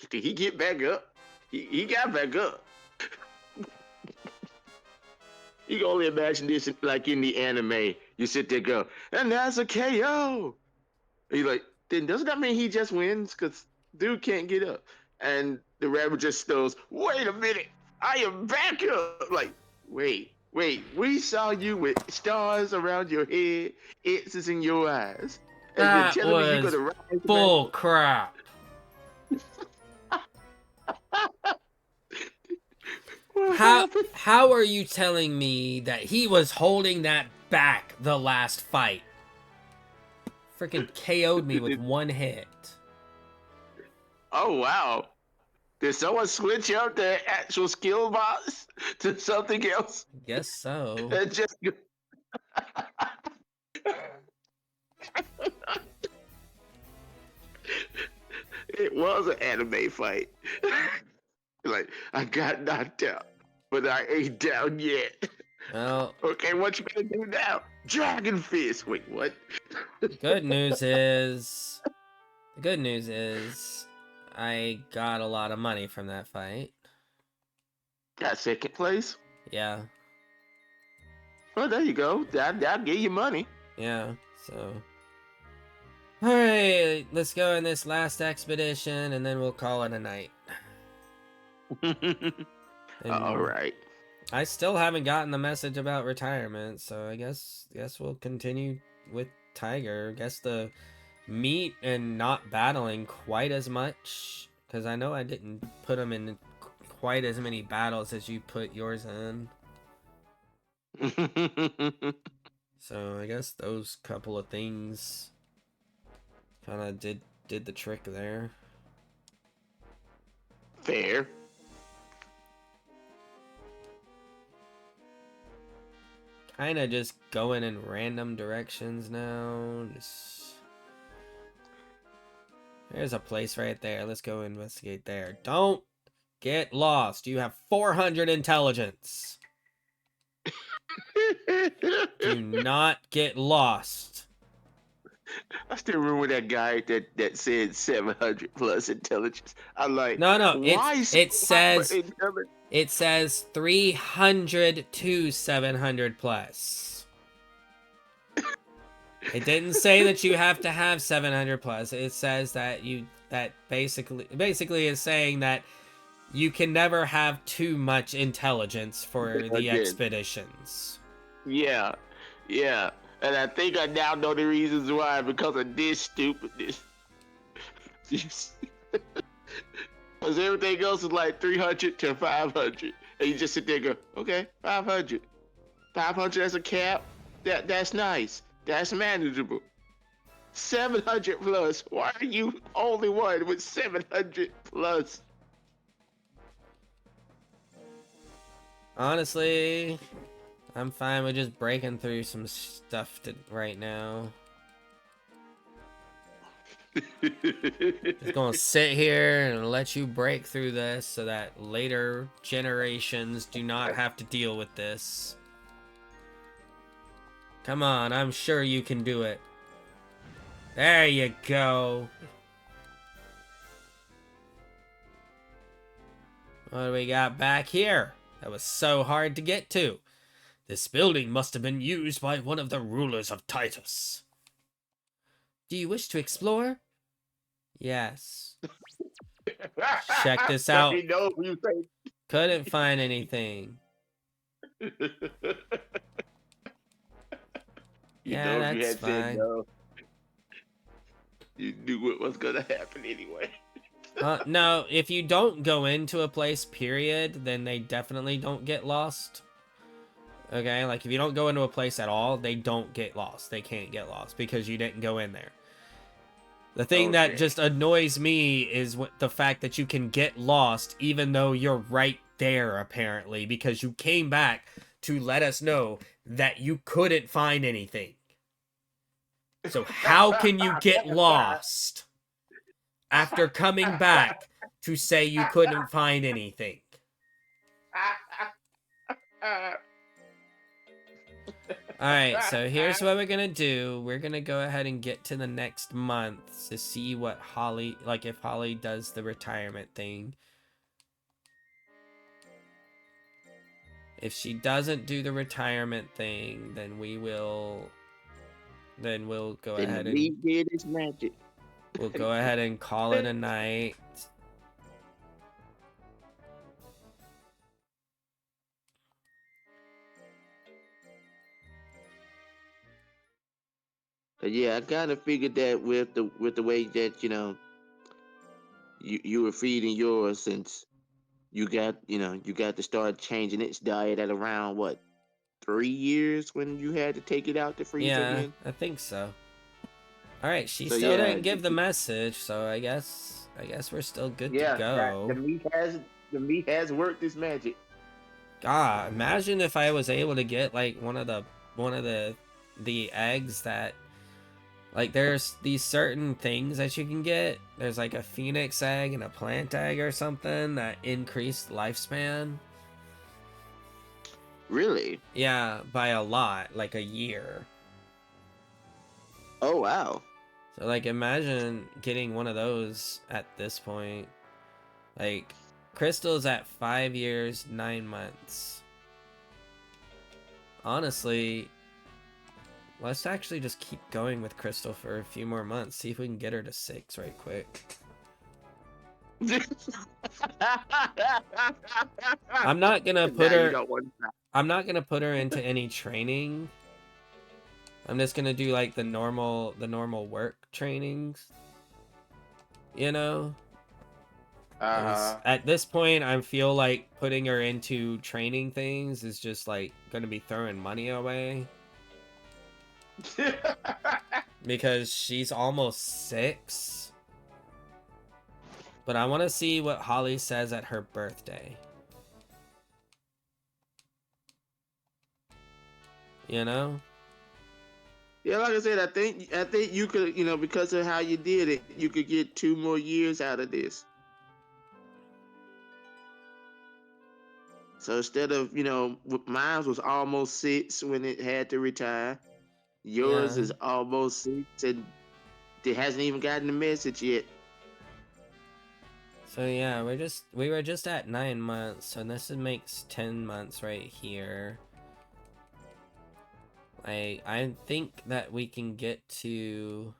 did he get back up? He got back up. You can only imagine this like in the anime. You sit there go, and that's a KO. And you're like, then doesn't that mean he just wins? Because dude can't get up. And the rabbit just goes, wait a minute, I am back up. Like, wait, we saw you with stars around your head, X's in your eyes. And
That
you're telling me
was
you're gonna rise
bull
back?
crap.
happened?
How are you telling me that he was holding that back the last fight? Freaking KO'd me with one hit.
Oh wow! Did someone switch up their actual skill box to something else?
Guess so.
And just it was an anime fight. Like I got knocked out, but I ain't down yet.
Well,
Okay, what you gonna do now? Dragon Fist. Wait, what?
the good news is I got a lot of money from that fight.
Got second place.
Yeah.
Well, there you go. I'll give you money.
Yeah. So. Alright, let's go in this last expedition and then we'll call it a night.
All right.
I still haven't gotten the message about retirement, so I guess we'll continue with Tiger. I guess the meat and not battling quite as much, because I know I didn't put him in quite as many battles as you put yours in. So I guess those couple of things kind of did the trick there.
Fair.
Kind of just going in random directions now. There's a place right there. Let's go investigate there. Don't get lost. You have 400 intelligence. Do not get lost.
I still remember that guy that said 700 plus intelligence. I'm like,
no.
why
It says 300 to 700 plus. It didn't say that you have to have 700 plus. It says that basically is saying that you can never have too much intelligence for the expeditions.
Yeah. And I think I now know the reasons why, because of this stupidness. Because everything else is like 300 to 500. And you just sit there and go, okay, 500. 500 as a cap? That's nice. That's manageable. 700 plus. Why are you only one with 700 plus?
Honestly, I'm fine with just breaking through some stuff right now. Just gonna sit here and let you break through this so that later generations do not have to deal with this. Come on, I'm sure you can do it. There you go. What do we got back here? That was so hard to get to. This building must have been used by one of the rulers of Titus. Do you wish to explore? Yes. Check this out. Couldn't find anything. Yeah, that's fine.
No. You knew what was gonna happen anyway.
No, if you don't go into a place, period, then they definitely don't get lost. Okay, like if you don't go into a place at all, they don't get lost. They can't get lost because you didn't go in there. The thing that just annoys me is the fact that you can get lost even though you're right there, apparently, because you came back to let us know that you couldn't find anything. So how can you get lost after coming back to say you couldn't find anything? Alright, so here's what we're gonna do. We're gonna go ahead and get to the next month to see what Holly, like if Holly does the retirement thing. If she doesn't do the retirement thing, then we'll go ahead and we'll go ahead and call it a night.
Yeah, I kind of figured that with the way that you were feeding yours, since you got to start changing its diet at around what 3 years when you had to take it out the freezer
Yeah,
again.
I think so. All right, she
So
still
yeah,
didn't give the message, so I guess we're still good to
yeah, that
go.
the meat has worked its magic.
God, imagine if I was able to get like one of the eggs that, like, there's these certain things that you can get. There's like a phoenix egg and a plant egg or something that increased lifespan.
Really?
Yeah, by a lot, like a year.
Oh wow.
So like imagine getting one of those at this point. Like Crystal's at 5 years, 9 months. Honestly, let's actually just keep going with Crystal for a few more months. See if we can get her to 6 right quick. I'm not gonna put
Now you
her
don't want to.
I'm not gonna put her into any training. I'm just gonna do like the normal work trainings. You know?
Uh
At this point, I feel like putting her into training things is just like gonna be throwing money away.
huh.
Because she's almost 6. But I want to see what Holly says at her birthday. You know?
Yeah, like I said, I think you could, because of how you did it, you could get 2 more years out of this. So instead of, mine was almost 6 when it had to retire. Yours
Yeah.
is almost 6 and it hasn't even gotten the message yet.
So yeah, we were just at 9 months, so this makes 10 months right here. I think that we can get to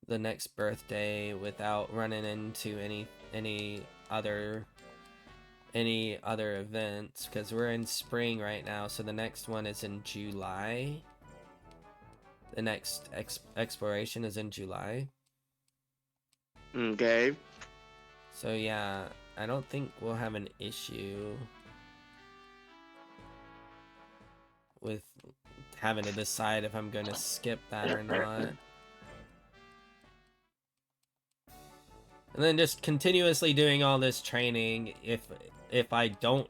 the next birthday without running into other any other events, because we're in spring right now, so the next one is in July. The next exploration is in July.
Okay.
So yeah, I don't think we'll have an issue with having to decide if I'm going to skip that or not. And then just continuously doing all this training, if I don't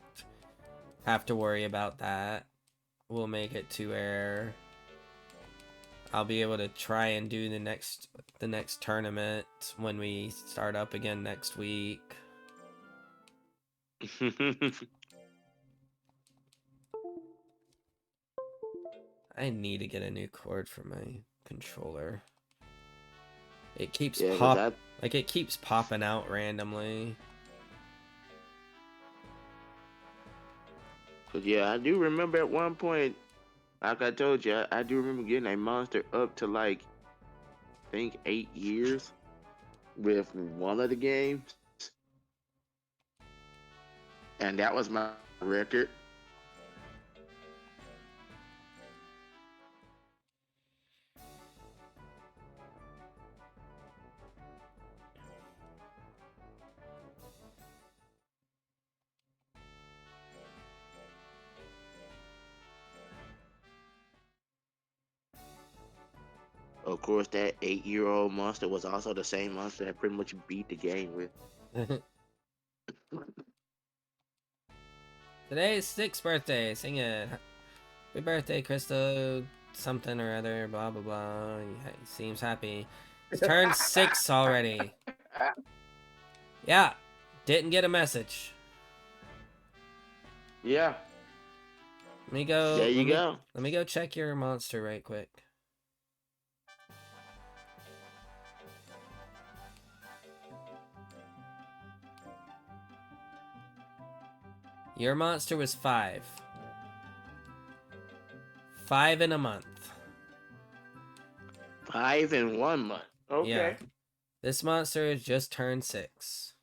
have to worry about that, we'll make it to where I'll be able to try and do the next tournament when we start up again next week. I need to get a new cord for my controller. It keeps
Yeah,
it keeps popping out randomly.
cause yeah, I do remember at one point, like I told you, I do remember getting a monster up to like, I think 8 years with one of the games, and that was my record. Of course, that 8-year-old monster was also the same monster that pretty much beat the game with.
Today's 6th birthday. Sing it. Happy birthday, Crystal. Something or other. Blah blah blah. He seems happy. It's turned 6 already. Yeah. Didn't get a message.
Yeah,
Let me go.
there you go.
Let me go check your monster right quick. Your monster was 5. 5 in a month.
5 in 1 month. Okay.
Yeah. This monster has just turned 6.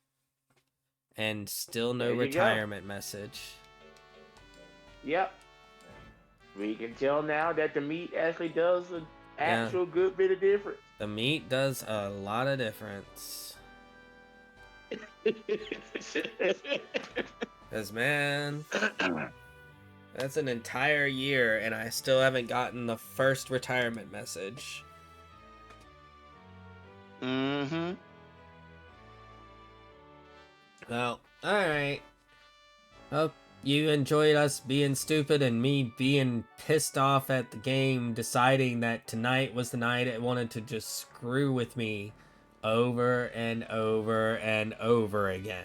And still no
There you
retirement message.
Yep. We can tell now that the meat actually does an actual good bit of difference.
The meat does a lot of difference. Because, man, that's an entire year, and I still haven't gotten the first retirement message.
Mm-hmm.
Well, alright. Hope you enjoyed us being stupid and me being pissed off at the game, deciding that tonight was the night it wanted to just screw with me over and over and over again.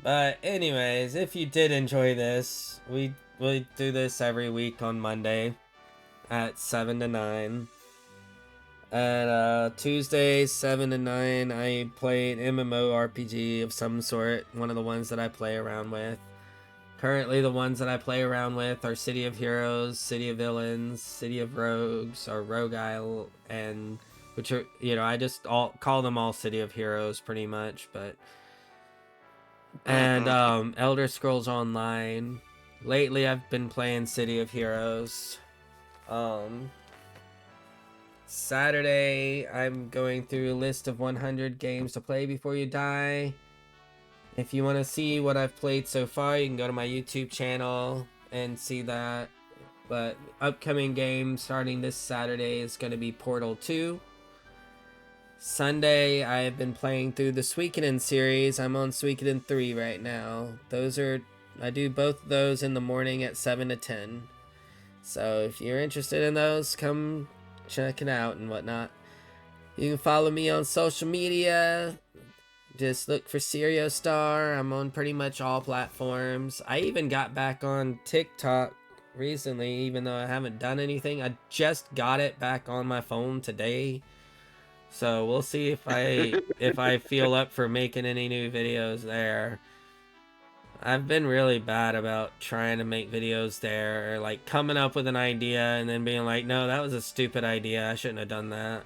But anyways, if you did enjoy this, we do this every week on Monday at 7 to 9. And Tuesdays 7 to 9, I play an MMORPG of some sort, one of the ones that I play around with. Currently, the ones that I play around with are City of Heroes, City of Villains, City of Rogues, or Rogue Isle, and which are, I just call them all City of Heroes pretty much, but and Elder Scrolls Online. Lately, I've been playing City of Heroes. Saturday, I'm going through a list of 100 games to play before you die. If you want to see what I've played so far, you can go to my YouTube channel and see that. But upcoming game starting this Saturday is going to be Portal 2. Sunday, I have been playing through the Suikoden series. I'm on Suikoden 3 right now. I do both of those in the morning at 7 to 10. So if you're interested in those, come check it out and whatnot. You can follow me on social media. Just look for Seriostar. I'm on pretty much all platforms. I even got back on TikTok recently, even though I haven't done anything. I just got it back on my phone today. So we'll see if I feel up for making any new videos there. I've been really bad about trying to make videos there, or like coming up with an idea and then being like, no, that was a stupid idea. I shouldn't have done that.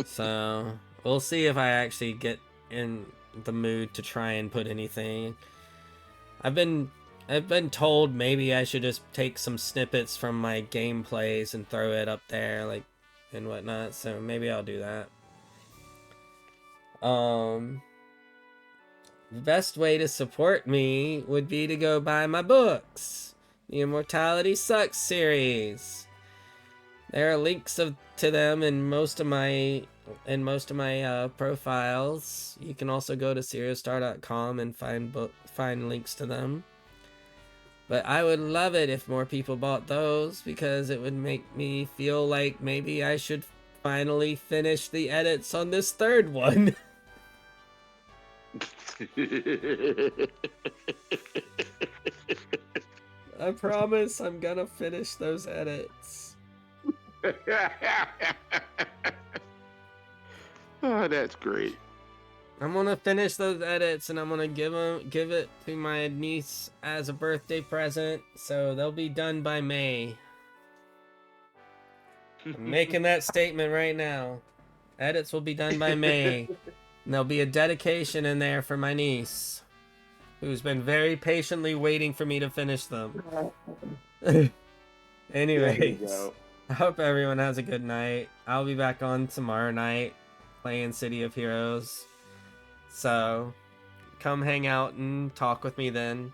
So we'll see if I actually get in the mood to try and put anything. I've been told maybe I should just take some snippets from my gameplays and throw it up there, like, and whatnot. So maybe I'll do that. The best way to support me would be to go buy my books. The Immortality Sucks series. There are links to them in most of my profiles. You can also go to Seriostar.com and find links to them. But I would love it if more people bought those, because it would make me feel like maybe I should finally finish the edits on this third one. I promise I'm gonna finish those edits.
Oh, that's great.
I'm gonna finish those edits and I'm gonna give it to my niece as a birthday present, so they'll be done by May. I'm making that statement right now. Edits will be done by May. And there'll be a dedication in there for my niece, who's been very patiently waiting for me to finish them. Anyways, I hope everyone has a good night. I'll be back on tomorrow night playing City of Heroes. So, come hang out and talk with me then.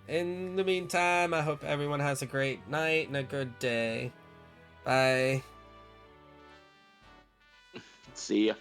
In the meantime, I hope everyone has a great night and a good day. Bye.
See ya.